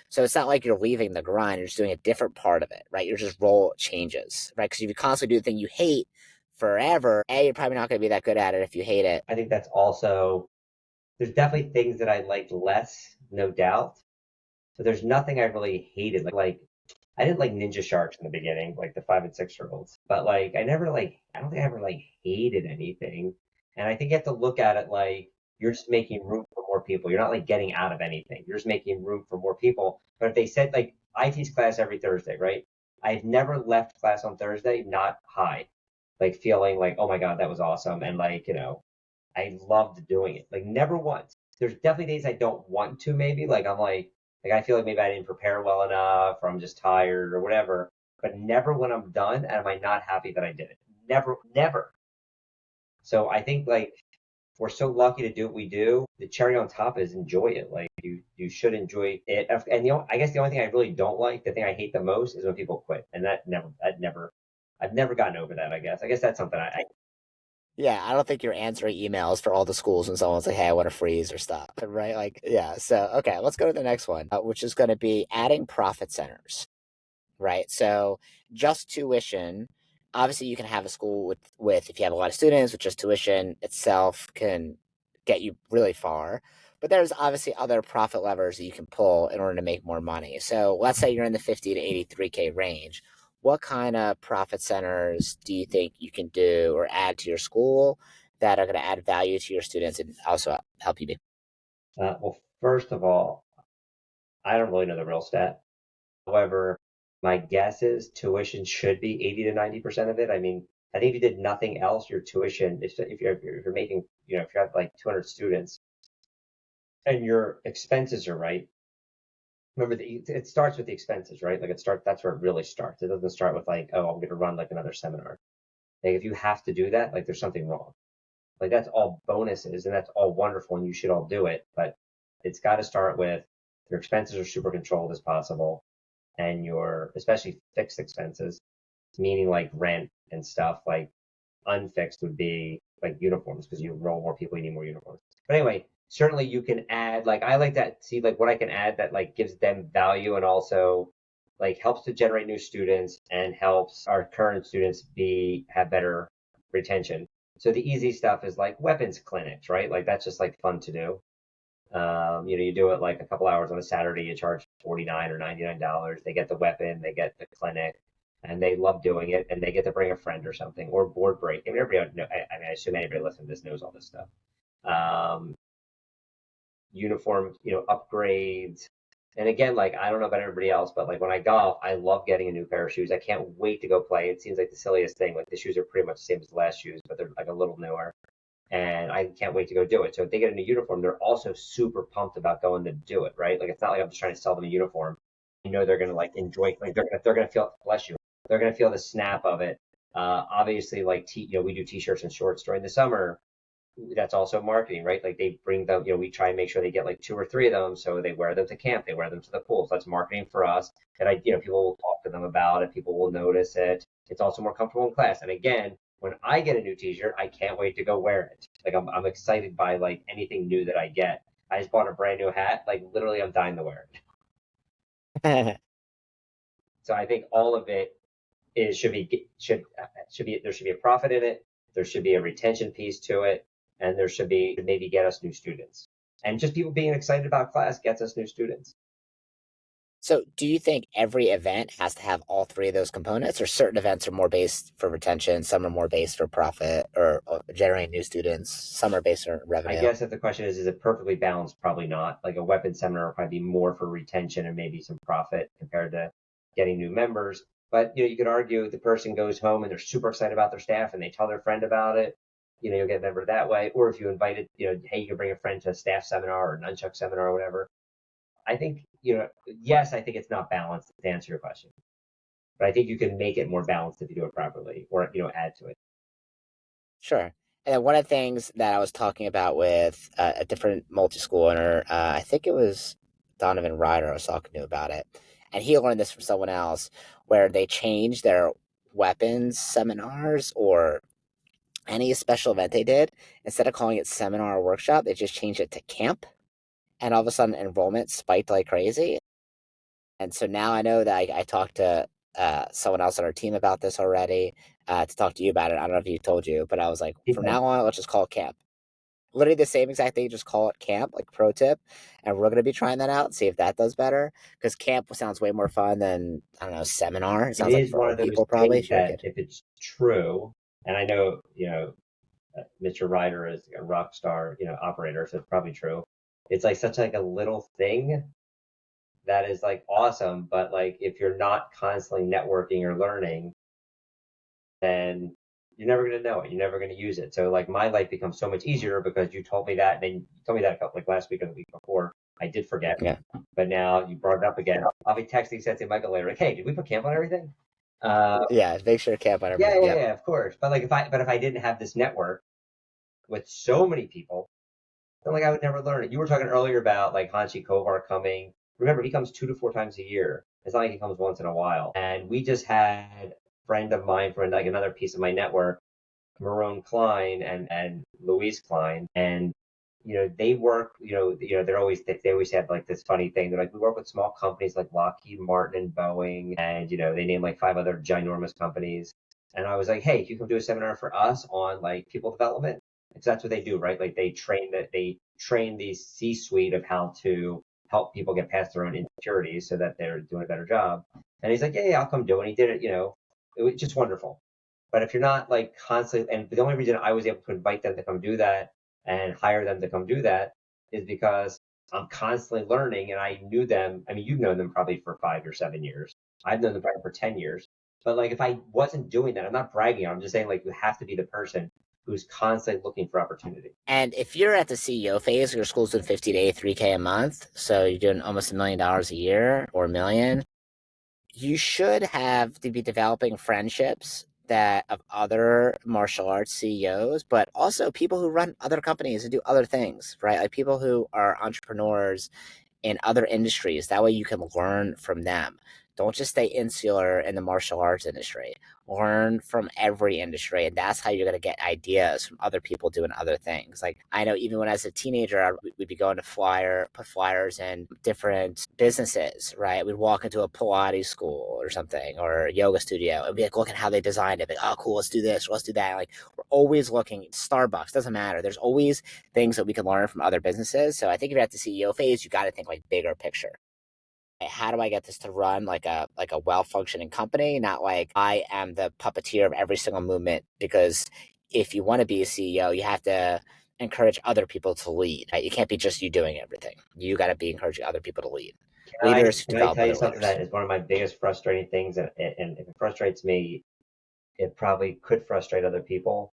So it's not like you're leaving the grind, you're just doing a different part of it, right? Your just role changes, right? Because if you constantly do the thing you hate forever, A, you're probably not going to be that good at it if you hate it. I think that's also, there's definitely things that I liked less, no doubt. But there's nothing I really hated. Like I didn't like Ninja Sharks in the beginning, like the 5 and 6 year olds. But like I don't think I ever like hated anything. And I think you have to look at it like you're just making room for more people. You're not like getting out of anything. You're just making room for more people. But if they said like I teach class every Thursday, right? I've never left class on Thursday not high, like feeling like, oh my God, that was awesome. And like, I loved doing it. Like never once. There's definitely days I don't want to, maybe. Like I'm like I feel like maybe I didn't prepare well enough, or I'm just tired, or whatever. But never when I'm done, am I not happy that I did it. Never, never. So I think like we're so lucky to do what we do. The cherry on top is enjoy it. Like you should enjoy it. And I guess the only thing I really don't like, the thing I hate the most, is when people quit. And I've never gotten over that. I guess that's something I Yeah, I don't think you're answering emails for all the schools when someone's like, "Hey, I want to freeze or stop." Right? Like, yeah. So, okay, let's go to the next one, which is going to be adding profit centers. Right? So, just tuition. Obviously, you can have a school with if you have a lot of students, with just tuition itself can get you really far. But there's obviously other profit levers that you can pull in order to make more money. So let's say you're in the 50 to 83K range. What kind of profit centers do you think you can do or add to your school that are going to add value to your students and also help you be? well, first of all, I don't really know the real stat. However, my guess is tuition should be 80 to 90% of it. I mean, I think if you did nothing else, your tuition, if you're making, if you have like 200 students and your expenses are right, remember it starts with the expenses, right? Like that's where it really starts. It doesn't start with like, oh, I'm going to run like another seminar. Like if you have to do that, like there's something wrong. Like that's all bonuses and that's all wonderful and you should all do it. But it's got to start with your expenses are super controlled as possible and your especially fixed expenses, meaning like rent and stuff, like unfixed would be like uniforms because you enroll more people, you need more uniforms. But anyway, certainly you can add like I like that see like what I can add that like gives them value and also like helps to generate new students and helps our current students be have better retention. So the easy stuff is like weapons clinics, right? Like that's just like fun to do. You do it like a couple hours on a Saturday, you charge $49 or $99. They get the weapon, they get the clinic, and they love doing it, and they get to bring a friend or something, or board break. I mean, I assume anybody listening to this knows all this stuff. Um, Uniform, upgrades. And again, like I don't know about everybody else, but like when I golf, I love getting a new pair of shoes. I can't wait to go play. It seems like the silliest thing. Like the shoes are pretty much the same as the last shoes, but they're like a little newer and I can't wait to go do it. So if they get a new uniform, they're also super pumped about going to do it, right? Like it's not like I'm just trying to sell them a uniform. They're gonna like enjoy, like they're gonna feel bless you, they're gonna feel the snap of it. Obviously, like we do t-shirts and shorts during the summer. That's also marketing, right? Like they bring them, we try and make sure they get like two or three of them, so they wear them to camp, they wear them to the pool. So that's marketing for us. And people will talk to them about it, people will notice it. It's also more comfortable in class. And again, when I get a new T-shirt, I can't wait to go wear it. Like I'm excited by like anything new that I get. I just bought a brand new hat. Like literally, I'm dying to wear it. So I think all of it is should be there should be a profit in it. There should be a retention piece to it, and there should be maybe get us new students. And just people being excited about class gets us new students. So, do you think every event has to have all three of those components, or certain events are more based for retention, some are more based for profit or generating new students, some are based on I revenue? guess if the question is it perfectly balanced? Probably not. Like a weapons seminar will probably be more for retention and maybe some profit compared to getting new members. But you could argue the person goes home and they're super excited about their staff and they tell their friend about it. You'll get a member that way. Or if you invited, hey, you can bring a friend to a staff seminar or nunchuck seminar or whatever. I think, yes, I think it's not balanced to answer your question. But I think you can make it more balanced if you do it properly or, add to it. Sure. And then one of the things that I was talking about with a different multi-school owner, I think it was Donovan Ryder I was talking to about it, and he learned this from someone else, where they changed their weapons seminars or any special event they did, instead of calling it seminar or workshop, they just changed it to camp. And all of a sudden, enrollment spiked like crazy. And so now I know that I talked to someone else on our team about this already, to talk to you about it. I don't know if he told you, but I was like, from now on, let's just call it camp. Literally the same exact thing, just call it camp, like pro tip. And we're going to be trying that out and see if that does better. Because camp sounds way more fun than, I don't know, seminar. It It sounds like is for one old of those people, probably, things if you're a that kid. if it's true, and I know, Mr. Ryder is a rock star, operator, so it's probably true. It's like such like a little thing that is like awesome, but like if you're not constantly networking or learning, then you're never going to know it. You're never going to use it. So like my life becomes so much easier because you told me that, and then you told me that a couple, like last week or the week before. I did forget, Yeah. but now you brought it up again. I'll be texting Sensei Michael later, like, hey, did we put camp on everything? Yeah. Make sure camp on Yeah, everything. yeah, Yep. yeah, of course. But if I didn't have this network with so many people, then like I would never learn it. You were talking earlier about like Hanshi Kovar coming. Remember, he comes 2 to 4 times a year. It's not like he comes once in a while. And we just had a friend of mine from like another piece of my network, Marone Klein and Louise Klein, and they work. They always have like this funny thing. They're like, we work with small companies like Lockheed Martin and Boeing, and they name like 5 other ginormous companies. And I was like, hey, can you come do a seminar for us on like people development? Because that's what they do, right? Like they train the C-suite of how to help people get past their own insecurities so that they're doing a better job. And he's like, yeah, yeah, I'll come do it. And he did it. It was just wonderful. But if you're not like constantly, and the only reason I was able to invite them to come do that and hire them to come do that is because I'm constantly learning and I knew them. I mean, you've known them probably for 5 or 7 years. I've known them probably for 10 years. But like if I wasn't doing that, I'm not bragging. I'm just saying like you have to be the person who's constantly looking for opportunity. And if you're at the CEO phase, your school's doing 50 to 83K a month, so you're doing almost $1 million a year or a million, you should have to be developing friendships that of other martial arts CEOs, but also people who run other companies and do other things, right? Like people who are entrepreneurs in other industries. That way you can learn from them. Don't just stay insular in the martial arts industry. Learn from every industry. And that's how you're going to get ideas from other people doing other things. Like I know even when I was a teenager, we'd be going to put flyers in different businesses, right? We'd walk into a Pilates school or something or a yoga studio and be like, look at how they designed it. Like, oh, cool, let's do this, let's do that. Like we're always looking. Starbucks, doesn't matter. There's always things that we can learn from other businesses. So I think if you're at the CEO phase, you got to think like bigger picture. How do I get this to run like a well functioning company? Not like I am the puppeteer of every single movement. Because if you want to be a CEO, you have to encourage other people to lead. Right? You can't be just you doing everything. You got to be encouraging other people to lead. Can I Leaders can I develop tell you other something leaders. that is one of my biggest frustrating things, and if it frustrates me, it probably could frustrate other people,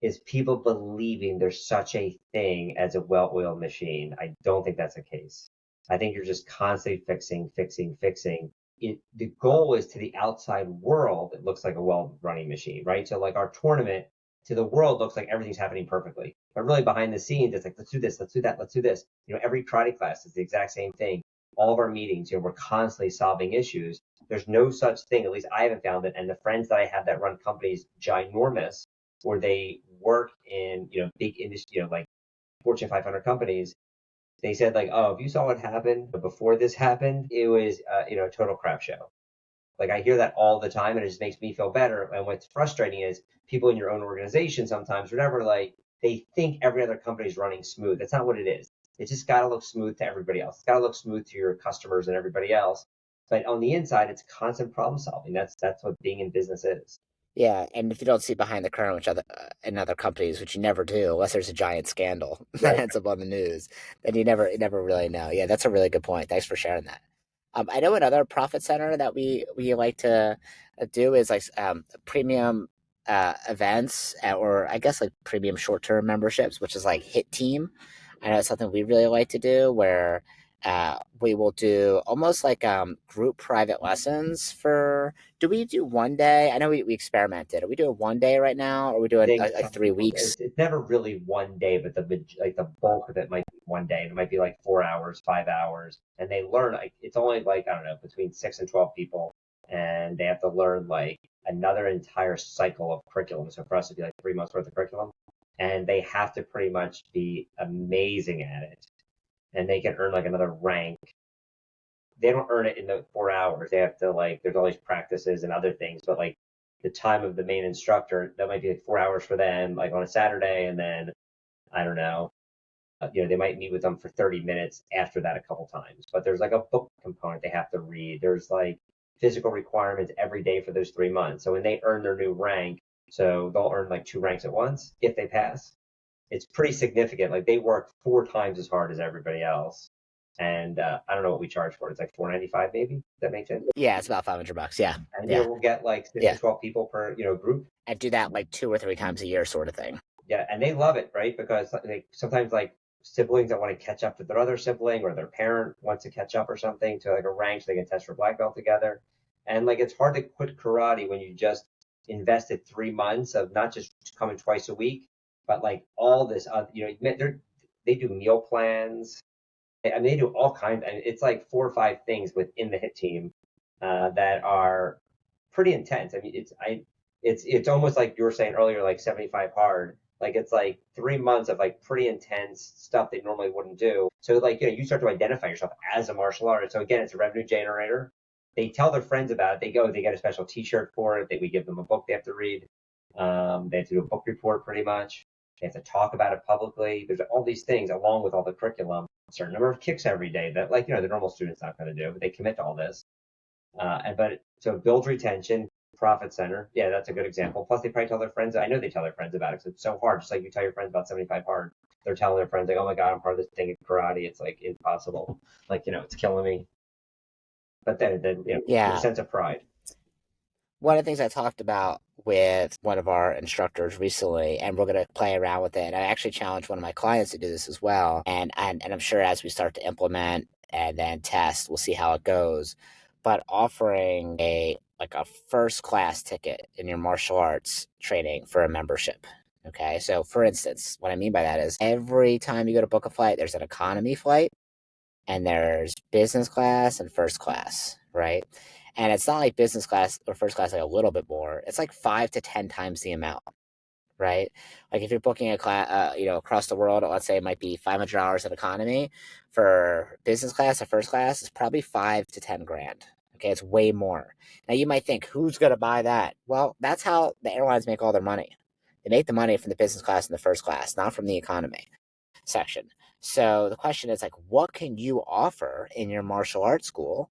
is people believing there's such a thing as a well-oiled machine. I don't think that's the case. I think you're just constantly fixing, fixing, fixing. The goal is to the outside world, it looks like a well-running machine, right? So like our tournament to the world looks like everything's happening perfectly. But really behind the scenes, it's like, let's do this, let's do that, let's do this. Every karate class is the exact same thing. All of our meetings, we're constantly solving issues. There's no such thing, at least I haven't found it. And the friends that I have that run companies ginormous, where they work in big industry, like Fortune 500 companies. They said like, oh, if you saw what happened before this happened, it was a total crap show. Like I hear that all the time, and it just makes me feel better. And what's frustrating is people in your own organization sometimes, whatever, like they think every other company is running smooth. That's not what it is. It's just got to look smooth to everybody else. It's got to look smooth to your customers and everybody else. But on the inside, it's constant problem solving. That's what being in business is. Yeah, and if you don't see behind the curtain, which other in other companies, which you never do, unless there's a giant scandal that Right. ends up on the news, then you never really know. Yeah, that's a really good point. Thanks for sharing that. I know another profit center that we like to do is like premium events, or I guess like premium short term memberships, which is like Hit Team. I know it's something we really like to do where we will do almost like group private lessons for. Do we do one day? I know we experimented. Are we doing one day right now, or are we doing Think like some 3 weeks? it's never really one day, but the bulk of it might be one day, and it might be like 4 hours, 5 hours, and they learn like it's only like I don't know between 6 and 12 people, and they have to learn like another entire cycle of curriculum. So for us, it'd be like 3 months worth of curriculum. And they have to pretty much be amazing at it. And they can earn like another rank. They don't earn it in the 4 hours. They have to like, there's all these practices and other things, but like the time of the main instructor, that might be like 4 hours for them, like on a Saturday. And then I don't know, they might meet with them for 30 minutes after that a couple times. But there's like a book component they have to read. There's like physical requirements every day for those 3 months. So when they earn their new rank, so they'll earn like two ranks at once if they pass. It's pretty significant. Like they work 4 times as hard as everybody else. And I don't know what we charge for it. It's like 4.95 maybe. Does that make sense? Yeah, it's about $500. Yeah, And yeah, we'll get like six to yeah. 12 people per group. And do that like 2 or 3 times a year, sort of thing. Yeah, and they love it, right? Because like sometimes like siblings that want to catch up to their other sibling or their parent wants to catch up or something to like a rank so they can test for black belt together. And like it's hard to quit karate when you just invested 3 months of not just coming twice a week, but like all this other, they do meal plans. I mean, they do all kinds. And it's like 4 or 5 things within the hit team that are pretty intense. I mean, it's almost like you were saying earlier, like 75 hard. Like it's like 3 months of like pretty intense stuff they normally wouldn't do. So like you start to identify yourself as a martial artist. So again, it's a revenue generator. They tell their friends about it. They get a special T-shirt for it. We give them a book they have to read. They have to do a book report pretty much. They have to talk about it publicly. There's all these things along with all the curriculum. A certain number of kicks every day that like the normal student's not going to do. But they commit to all this. So it builds retention, profit center. Yeah, that's a good example. Plus, they probably tell their friends. I know they tell their friends about it because it's so hard. Just like you tell your friends about 75 hard, they're telling their friends like, "Oh my God, I'm part of this thing in karate. It's like impossible. Like it's killing me." But then their Yeah. sense of pride. One of the things I talked about with one of our instructors recently, and we're going to play around with it. And I actually challenged one of my clients to do this as well. And I'm sure as we start to implement and then test, we'll see how it goes. But offering a first class ticket in your martial arts training for a membership. Okay. So for instance, what I mean by that is every time you go to book a flight, there's an economy flight and there's business class and first class, right? And it's not like business class or first class like a little bit more. It's like 5 to 10 times the amount, right? Like if you're booking a class, across the world, let's say it might be $500 in economy. For business class or first class, it's probably 5 to 10 grand. Okay, it's way more. Now you might think, who's gonna buy that? Well, that's how the airlines make all their money. They make the money from the business class and the first class, not from the economy section. So the question is like, what can you offer in your martial arts school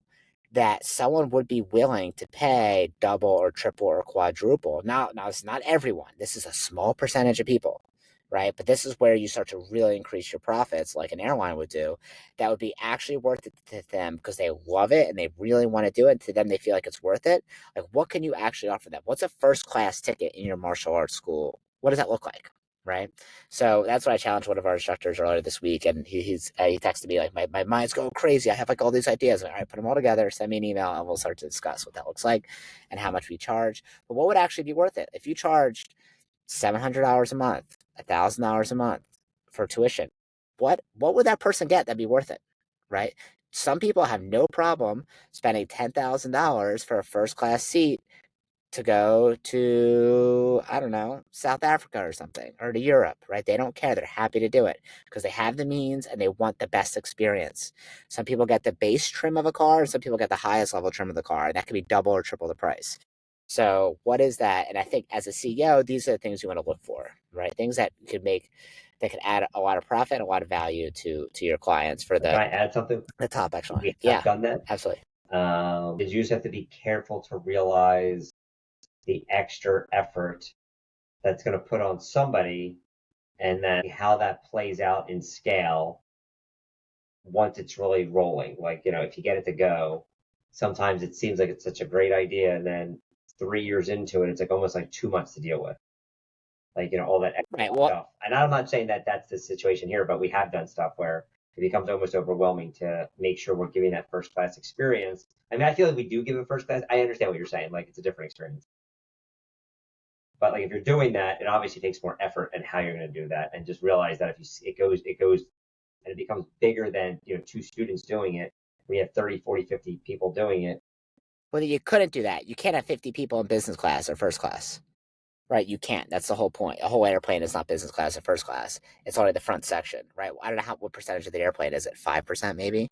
that someone would be willing to pay double or triple or quadruple? Now it's not everyone. This is a small percentage of people, right? But this is where you start to really increase your profits, like an airline would do. That would be actually worth it to them because they love it and they really want to do it. To them, they feel like it's worth it. Like, what can you actually offer them? What's a first class ticket in your martial arts school? What does that look like? Right. So that's what I challenged one of our instructors earlier this week. And he texted me like, my mind's going crazy. I have like all these ideas. All right, put them all together, send me an email, and we'll start to discuss what that looks like and how much we charge. But what would actually be worth it? If you charged $700 a month, $1,000 a month for tuition, what would that person get that'd be worth it? Right. Some people have no problem spending $10,000 for a first class seat to go to, I don't know, South Africa or something, or to Europe, right? They don't care. They're happy to do it because they have the means and they want the best experience. Some people get the base trim of a car, and some people get the highest level trim of the car. That could be double or triple the price. So, what is that? And I think as a CEO, these are the things you want to look for, right? Things that could add a lot of profit, a lot of value to your clients for Can I add something? the top echelon. We have Yeah, done that. absolutely. Is you just have to be careful to realize the extra effort that's going to put on somebody and then how that plays out in scale once it's really rolling. Like, if you get it to go, sometimes it seems like it's such a great idea. And then 3 years into it, it's like almost like too much to deal with. Like, all that extra Right. Well, stuff. And I'm not saying that that's the situation here, but we have done stuff where it becomes almost overwhelming to make sure we're giving that first class experience. I mean, I feel like we do give a first class. I understand what you're saying. Like, it's a different experience. But like if you're doing that, it obviously takes more effort and how you're going to do that, and just realize that if it goes, and it becomes bigger than two students doing it. We have 30, 40, 50 people doing it. Well, you couldn't do that. You can't have 50 people in business class or first class. Right, you can't. That's the whole point. A whole airplane is not business class or first class. It's only the front section, right? I don't know what percentage of the airplane is it. 5% maybe,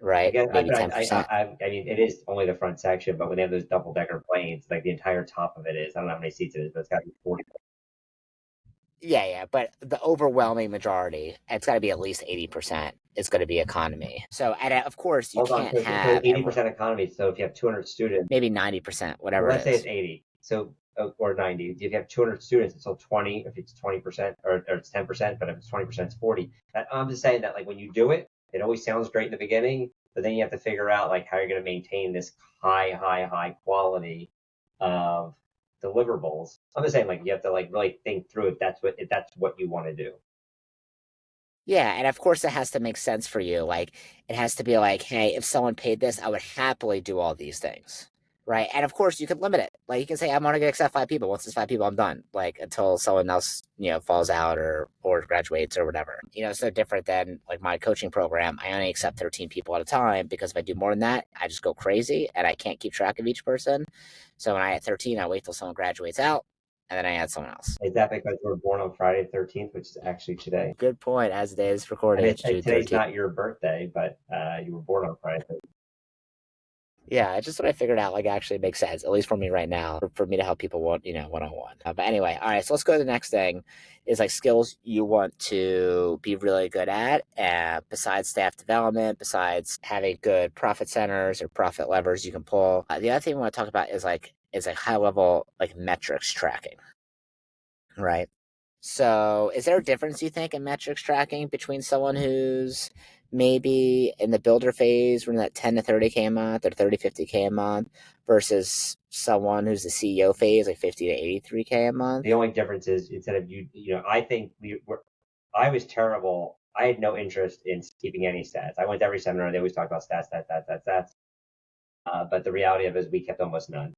I right? guess, Maybe but 10%. I mean, it is only the front section, but when they have those double decker planes, like the entire top of it is, I don't know how many seats it is, but it's got to be 40. Yeah, yeah, but the overwhelming majority, it's got to be at least 80%, is going to be economy. So, and of course, you Hold on. can't So have everyone, 80% economy. So if you have 200 students, maybe 90%, well, whatever it let's say it's is. 80. So, or 90. If you have 200 students, it's still 20. If it's 20%, or it's 10%, but if it's 20%, it's 40. I'm just saying that, like, when you do it, it always sounds great in the beginning, but then you have to figure out, like, how you're going to maintain this high quality of deliverables. I'm just saying, like, you have to, like, really think through if that's what you want to do. Yeah, and of course it has to make sense for you. Like it has to be like, hey, if someone paid this, I would happily do all these things. Right. And of course you can limit it. Like you can say, I'm only gonna accept 5 people. Once it's 5 people, I'm done. Like until someone else, falls out or graduates or whatever. It's no different than like my coaching program. I only accept 13 people at a time because if I do more than that, I just go crazy and I can't keep track of each person. So when I at 13, I wait till someone graduates out and then I add someone else. Is that because you were born on Friday the 13th, which is actually today? Good point. As the day is And recording, it's June today's 13th. not your birthday, but you were born on Friday. Yeah, it's just what I figured out like actually makes sense, at least for me right now, for me to help people one on one. But anyway, all right, so let's go to the next thing is like skills you want to be really good at, besides staff development, besides having good profit centers or profit levers you can pull. The other thing we want to talk about is like high level like metrics tracking, right? So, is there a difference you think in metrics tracking between someone who's maybe in the builder phase, running that 10 to 30K a month or 30, 50K a month versus someone who's the CEO phase, like 50 to 83K a month? The only difference is instead of I think I was terrible. I had no interest in keeping any stats. I went to every seminar. They always talk about stats, stats, stats, stats, stats. But the reality of it is we kept almost none.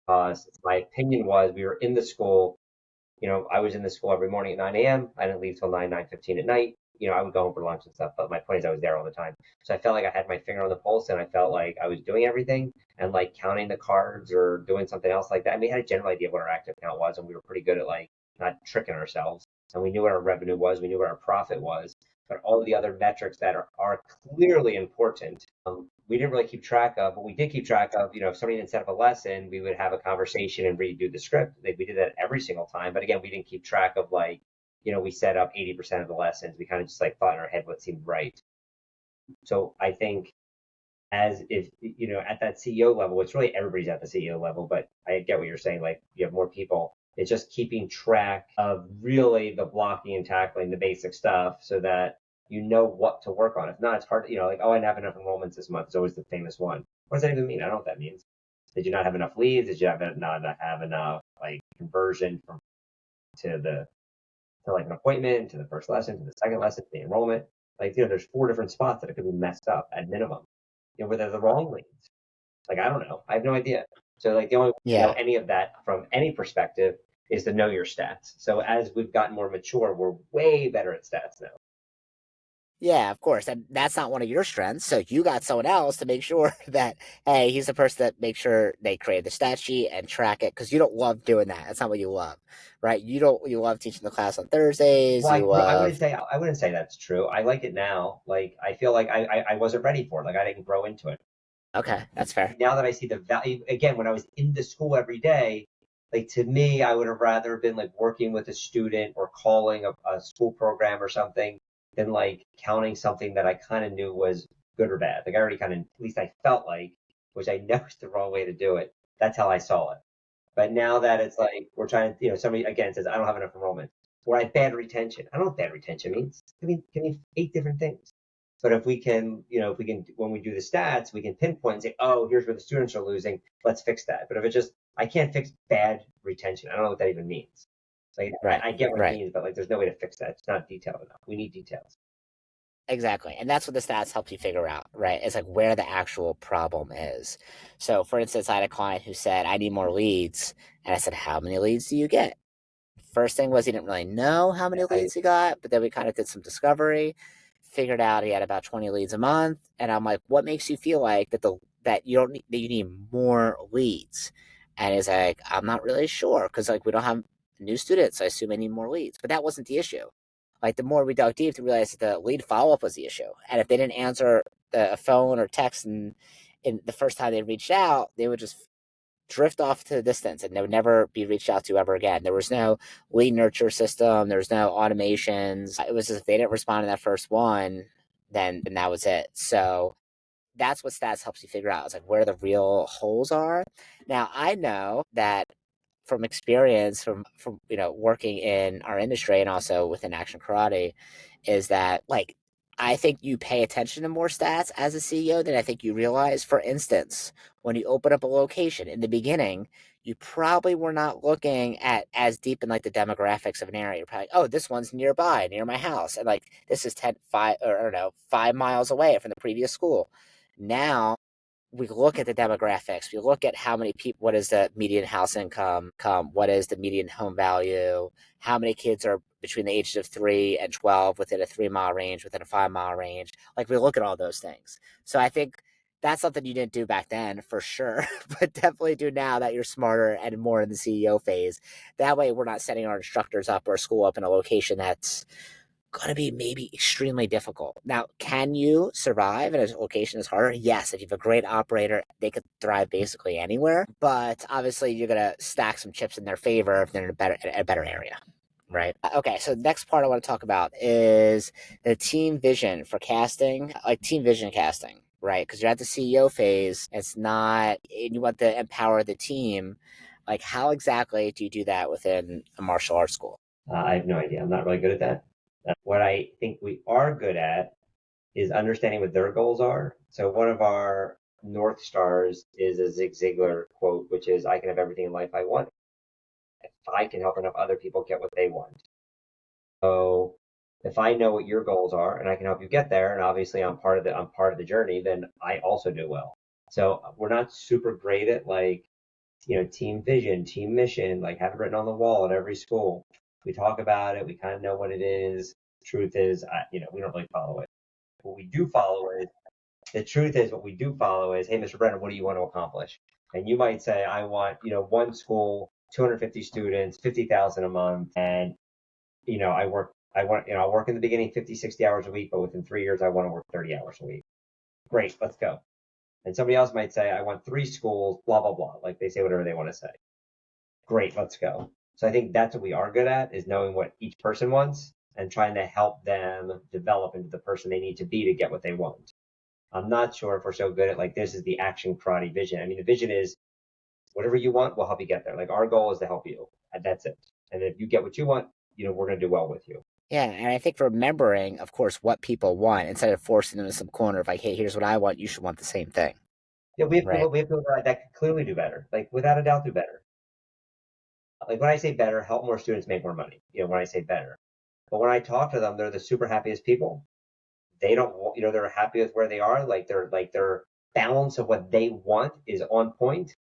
My opinion was we were in the school. I was in the school every morning at 9 a.m. I didn't leave till 9:15 at night. I would go home for lunch and stuff, but my point is I was there all the time. So I felt like I had my finger on the pulse and I felt like I was doing everything and like counting the cards or doing something else like that. I mean, we had a general idea of what our active count was and we were pretty good at like not tricking ourselves. And we knew what our revenue was, we knew what our profit was, but all of the other metrics that are clearly important, we didn't really keep track of. But we did keep track of, if somebody didn't set up a lesson, we would have a conversation and redo the script. Like we did that every single time. But again, we didn't keep track of like, we set up 80% of the lessons. We kind of just like thought in our head what seemed right. So I think as if, at that CEO level, it's really everybody's at the CEO level, but I get what you're saying. Like you have more people. It's just keeping track of really the blocking and tackling the basic stuff so that you know what to work on. If not, it's hard, like, oh, I didn't have enough enrollments this month. It's always the famous one. What does that even mean? I don't know what that means. Did you not have enough leads? Did you not have enough like conversion from to the to like an appointment, to the first lesson, to the second lesson, to the enrollment? Like, there's 4 different spots that it could be messed up at minimum. Where they're the wrong leads. Like, I don't know. I have no idea. So like the only way to know Yeah. any of that from any perspective is to know your stats. So as we've gotten more mature, we're way better at stats now. Yeah, of course. And that's not one of your strengths. So you got someone else to make sure that, hey, he's the person that makes sure they create the stat sheet and track it because you don't love doing that. That's not what you love, right? You love teaching the class on Thursdays. Well, You wouldn't love, say I wouldn't say that's true. I like it now. Like I feel like I wasn't ready for it. Like I didn't grow into it. okay, that's fair. Now that I see the value again, when I was in the school every day, like to me, I would have rather been like working with a student or calling a school program or something than like counting something that I kind of knew was good or bad. Like I already kind of, at least I felt like, which I know is the wrong way to do it. That's how I saw it. But now that it's like we're trying to, somebody again says, I don't have enough enrollment or I have bad retention. I don't know what bad retention means. I mean, can mean 8 different things. But if we can, when we do the stats, we can pinpoint and say, oh, here's where the students are losing. Let's fix that. But if it's just, I can't fix bad retention. I don't know what that even means. Like, Right, I get what it right. means, but like, there's no way to fix that. It's not detailed enough. We need details. Exactly. And that's what the stats help you figure out, right? It's like where the actual problem is. So, for instance, I had a client who said, I need more leads. And I said, how many leads do you get? First thing was he didn't really know how many I, leads he got, but then we kind of did some discovery, figured out he had about 20 leads a month. And I'm like, what makes you feel like that that you don't need, that you need more leads. And it's like, I'm not really sure because like we don't have new students. So I assume I need more leads. But that wasn't the issue. Like the more we dug deep to realize that the lead follow up was the issue. And if they didn't answer a phone or text and in the first time they reached out, they would just drift off to the distance and they would never be reached out to ever again. There was no lead nurture system, there was no automations. It was just if they didn't respond to that first one, then that was it. So that's what stats helps you figure out. It's like where the real holes are. Now I know that from experience from working in our industry and also within action karate is that like I think you pay attention to more stats as a CEO than I think you realize. For instance, when you open up a location in the beginning, you probably were not looking at as deep in like the demographics of an area. You're probably like, oh, this one's nearby, near my house. And like this is 10, 5, or I don't know, 5 miles away from the previous school. Now we look at the demographics. We look at how many people, what is the median house income, what is the median home value, how many kids are between the ages of 3 and 12 within a 3 mile range, within a 5 mile range. Like we look at all those things. So I think that's something you didn't do back then for sure, but definitely do now that you're smarter and more in the CEO phase. That way, we're not setting our instructors up or school up in a location that's going to be maybe extremely difficult. Now, can you survive in a location that's harder? Yes, if you have a great operator, they could thrive basically anywhere. But obviously, you're going to stack some chips in their favor if they're in a better area. Right. Okay. So the next part I want to talk about is the team vision for casting, like team vision casting, right? Because you're at the CEO phase. It's not, and you want to empower the team. Like, how exactly do you do that within a martial arts school? I have no idea. I'm not really good at that. What I think we are good at is understanding what their goals are. So one of our North Stars is a Zig Ziglar quote, which is, I can have everything in life I want if I can help enough other people get what they want. So if I know what your goals are and I can help you get there, and obviously I'm part of the journey, then I also do well. So we're not super great at like, team vision, team mission, like have it written on the wall at every school. We talk about it, we kind of know what it is. Truth is, we don't really follow it. What we do follow is the truth is what we do follow is, hey, Mr. Brenner, what do you want to accomplish? And you might say, I want, one school, 250 students, 50,000 a month, and I work in the beginning 50, 60 hours a week, but within 3 years, I want to work 30 hours a week. Great, let's go. And somebody else might say, I want three schools, blah, blah, blah. Like they say whatever they want to say. Great, let's go. So I think that's what we are good at is knowing what each person wants and trying to help them develop into the person they need to be to get what they want. I'm not sure if we're so good at like, this is the action karate vision. I mean, the vision is whatever you want, we'll help you get there. Like our goal is to help you. And that's it. And if you get what you want, we're going to do well with you. Yeah, and I think remembering, of course, what people want instead of forcing them in some corner of like, hey, here's what I want, you should want the same thing, Yeah, right? we have people that could clearly do better. Like without a doubt, do better. Like when I say better, help more students make more money. When I say better, but when I talk to them, they're the super happiest people. They don't, they're happy with where they are. Like their balance of what they want is on point.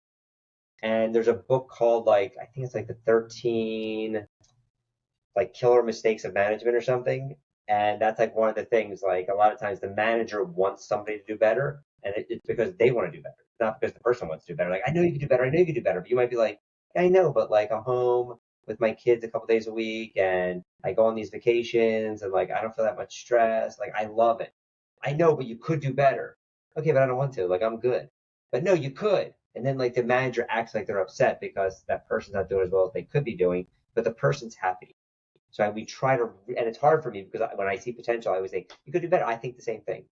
And there's a book called like I think it's like the 13 like killer mistakes of management or something. And that's like one of the things. Like a lot of times the manager wants somebody to do better, and it's because they want to do better, not because the person wants to do better. Like I know you can do better, I know you can do better, but you might be like, yeah, I know, but like I'm home with my kids a couple days a week, and I go on these vacations, and like I don't feel that much stress. Like I love it. I know, but you could do better. Okay, but I don't want to. Like I'm good. But no, you could. And then like the manager acts like they're upset because that person's not doing as well as they could be doing, but the person's happy. So we try to, and it's hard for me because when I see potential, I always think you could do better. I think the same thing,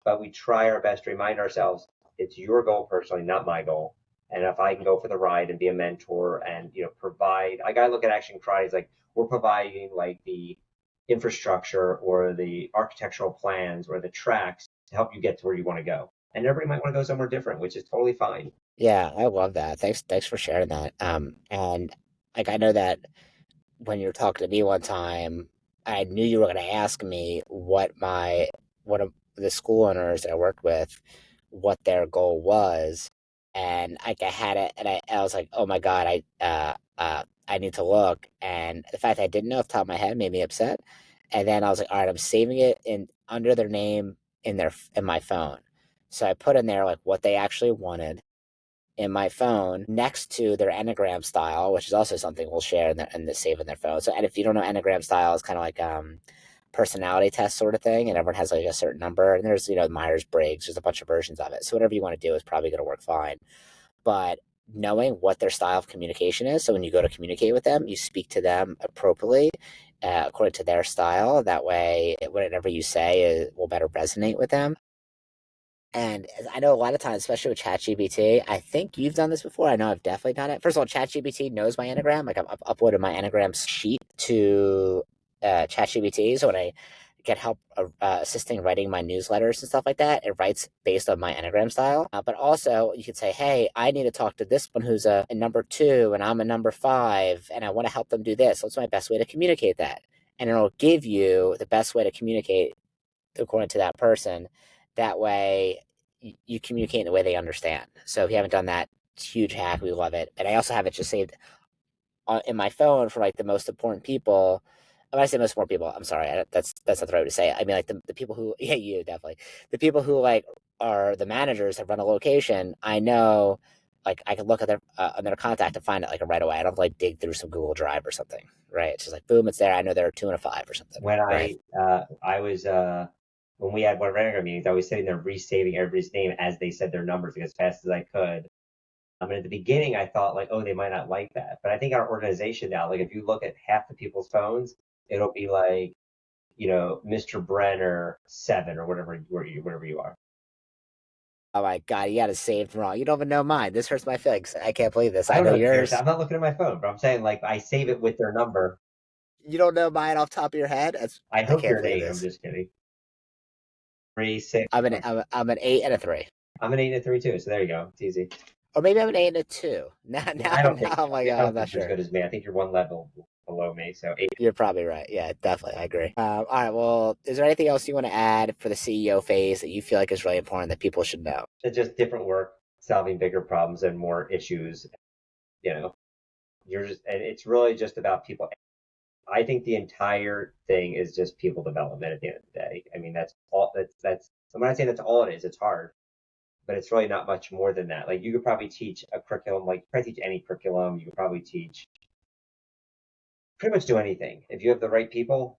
but we try our best to remind ourselves it's your goal personally, not my goal. And if I can go for the ride and be a mentor and provide, like I look at action karate as like we're providing like the infrastructure or the architectural plans or the tracks to help you get to where you want to go. And everybody might want to go somewhere different, which is totally fine. Yeah, I love that. Thanks for sharing that. And like I know that when you were talking to me one time, I knew you were going to ask me what my one of the school owners that I worked with, what their goal was, and like I had it, and I was like, oh my god, I need to look, and the fact that I didn't know off the top of my head made me upset, and then I was like, all right, I'm saving it in under their name in my phone. So I put in there like what they actually wanted in my phone next to their Enneagram style, which is also something we'll share and save in their phone. So, and if you don't know, Enneagram style is kind of like personality test sort of thing, and everyone has like a certain number. And there's Myers Briggs. There's a bunch of versions of it. So whatever you want to do is probably going to work fine. But knowing what their style of communication is, so when you go to communicate with them, you speak to them appropriately. According to their style. That way, whatever you say will better resonate with them. And I know a lot of times, especially with ChatGPT, I think you've done this before. I know I've definitely done it. First of all, ChatGPT knows my Enneagram. Like I've uploaded my Enneagram sheet to ChatGPT. So when I get help assisting writing my newsletters and stuff like that, it writes based on my Enneagram style. But also, you could say, hey, I need to talk to this one who's a number 2 and I'm a number 5, and I want to help them do this. What's my best way to communicate that? And it'll give you the best way to communicate according to that person. That way, you communicate in the way they understand. So if you haven't done that, it's a huge hack. We love it. And I also have it just saved in my phone for like the most important people. When I say most important people, I'm sorry, that's not the right way to say it. I mean like the people who, yeah, you definitely, the people who like are the managers that run a location. I know, like I can look at their on their contact and find it like right away. I don't like dig through some Google Drive or something, right? It's just like boom, it's there. I know they're a 2 and a 5 or something, When right? I was when we had one Brenner meetings, I was sitting there resaving everybody's name as they said their numbers as fast as I could. I mean, at the beginning, I thought like, oh, they might not like that, but I think our organization now, like if you look at half the people's phones, it'll be like, Mr. Brenner 7 or whatever you are. Oh my god, you got it saved wrong. You don't even know mine. This hurts my feelings. I can't believe this. I I don't know know, seriously. yours. I'm not looking at my phone, but I'm saying like I save it with their number. You don't know mine off the top of your head. I I hope can't you're an believe 8. I'm this. just kidding. 3, 6. I'm an 8 and a 3, I'm an 8 and a 3 too. So there you go. It's easy. or maybe I'm an 8 and a 2. Now, Yeah, I don't think oh my I god, I'm don't not think you're as sure. good as me. I think you're one level below me. So 8. You're probably right. Yeah, definitely. I agree. All right. Well, is there anything else you want to add for the CEO phase that you feel like is really important that people should know? It's just different work, solving bigger problems and more issues. You know, and it's really just about people. I think the entire thing is just people development at the end of the day. I mean, that's all. That's. I'm not saying that's all it is. It's hard, but it's really not much more than that. Like you could probably teach a curriculum, like you could probably teach any curriculum. You could probably teach pretty much do anything if you have the right people.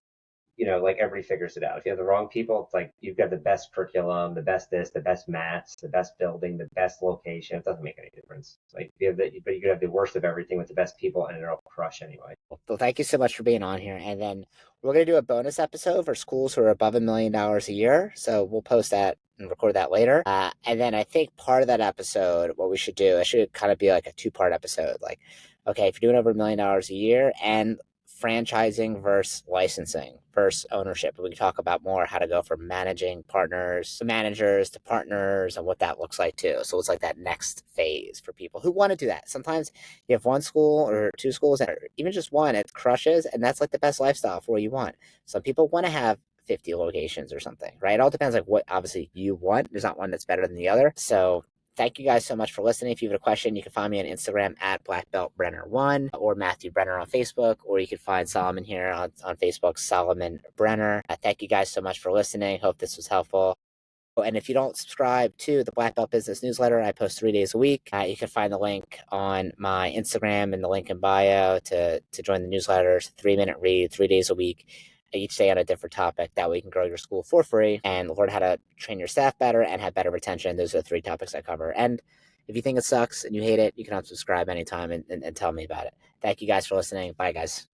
Like everybody figures it out. If you have the wrong people, it's like you've got the best curriculum, the best this, the best maths, the best building, the best location. It doesn't make any difference. Like you have but you could have the worst of everything with the best people, and it'll crush anyway. Well, thank you so much for being on here. And then we're going to do a bonus episode for schools who are above $1 million a year. So we'll post that and record that later. And then I think part of that episode, what we should do, it should kind of be like a 2-part episode. Like, okay, if you're doing over $1 million a year and franchising versus licensing versus ownership. We can talk about more how to go from managing partners to managers to partners and what that looks like too. So it's like that next phase for people who want to do that. Sometimes you have one school or 2 schools, or even just one, it crushes, and that's like the best lifestyle for what you want. Some people want to have 50 locations or something, right? It all depends like what obviously you want. There's not one that's better than the other. So thank you guys so much for listening. If you have a question, you can find me on Instagram at blackbeltbrenner1 or Matthew Brenner on Facebook, or you can find Solomon here on Facebook, Solomon Brenner. Thank you guys so much for listening. Hope this was helpful. And if you don't subscribe to the Black Belt Business Newsletter, I post 3 days a week. You can find the link on my Instagram and the link in bio to join the newsletters. 3-minute read, 3 days a week, each day on a different topic. That way you can grow your school for free and learn how to train your staff better and have better retention. Those are the 3 topics I cover. And if you think it sucks and you hate it, you can unsubscribe anytime and tell me about it. Thank you guys for listening. Bye, guys.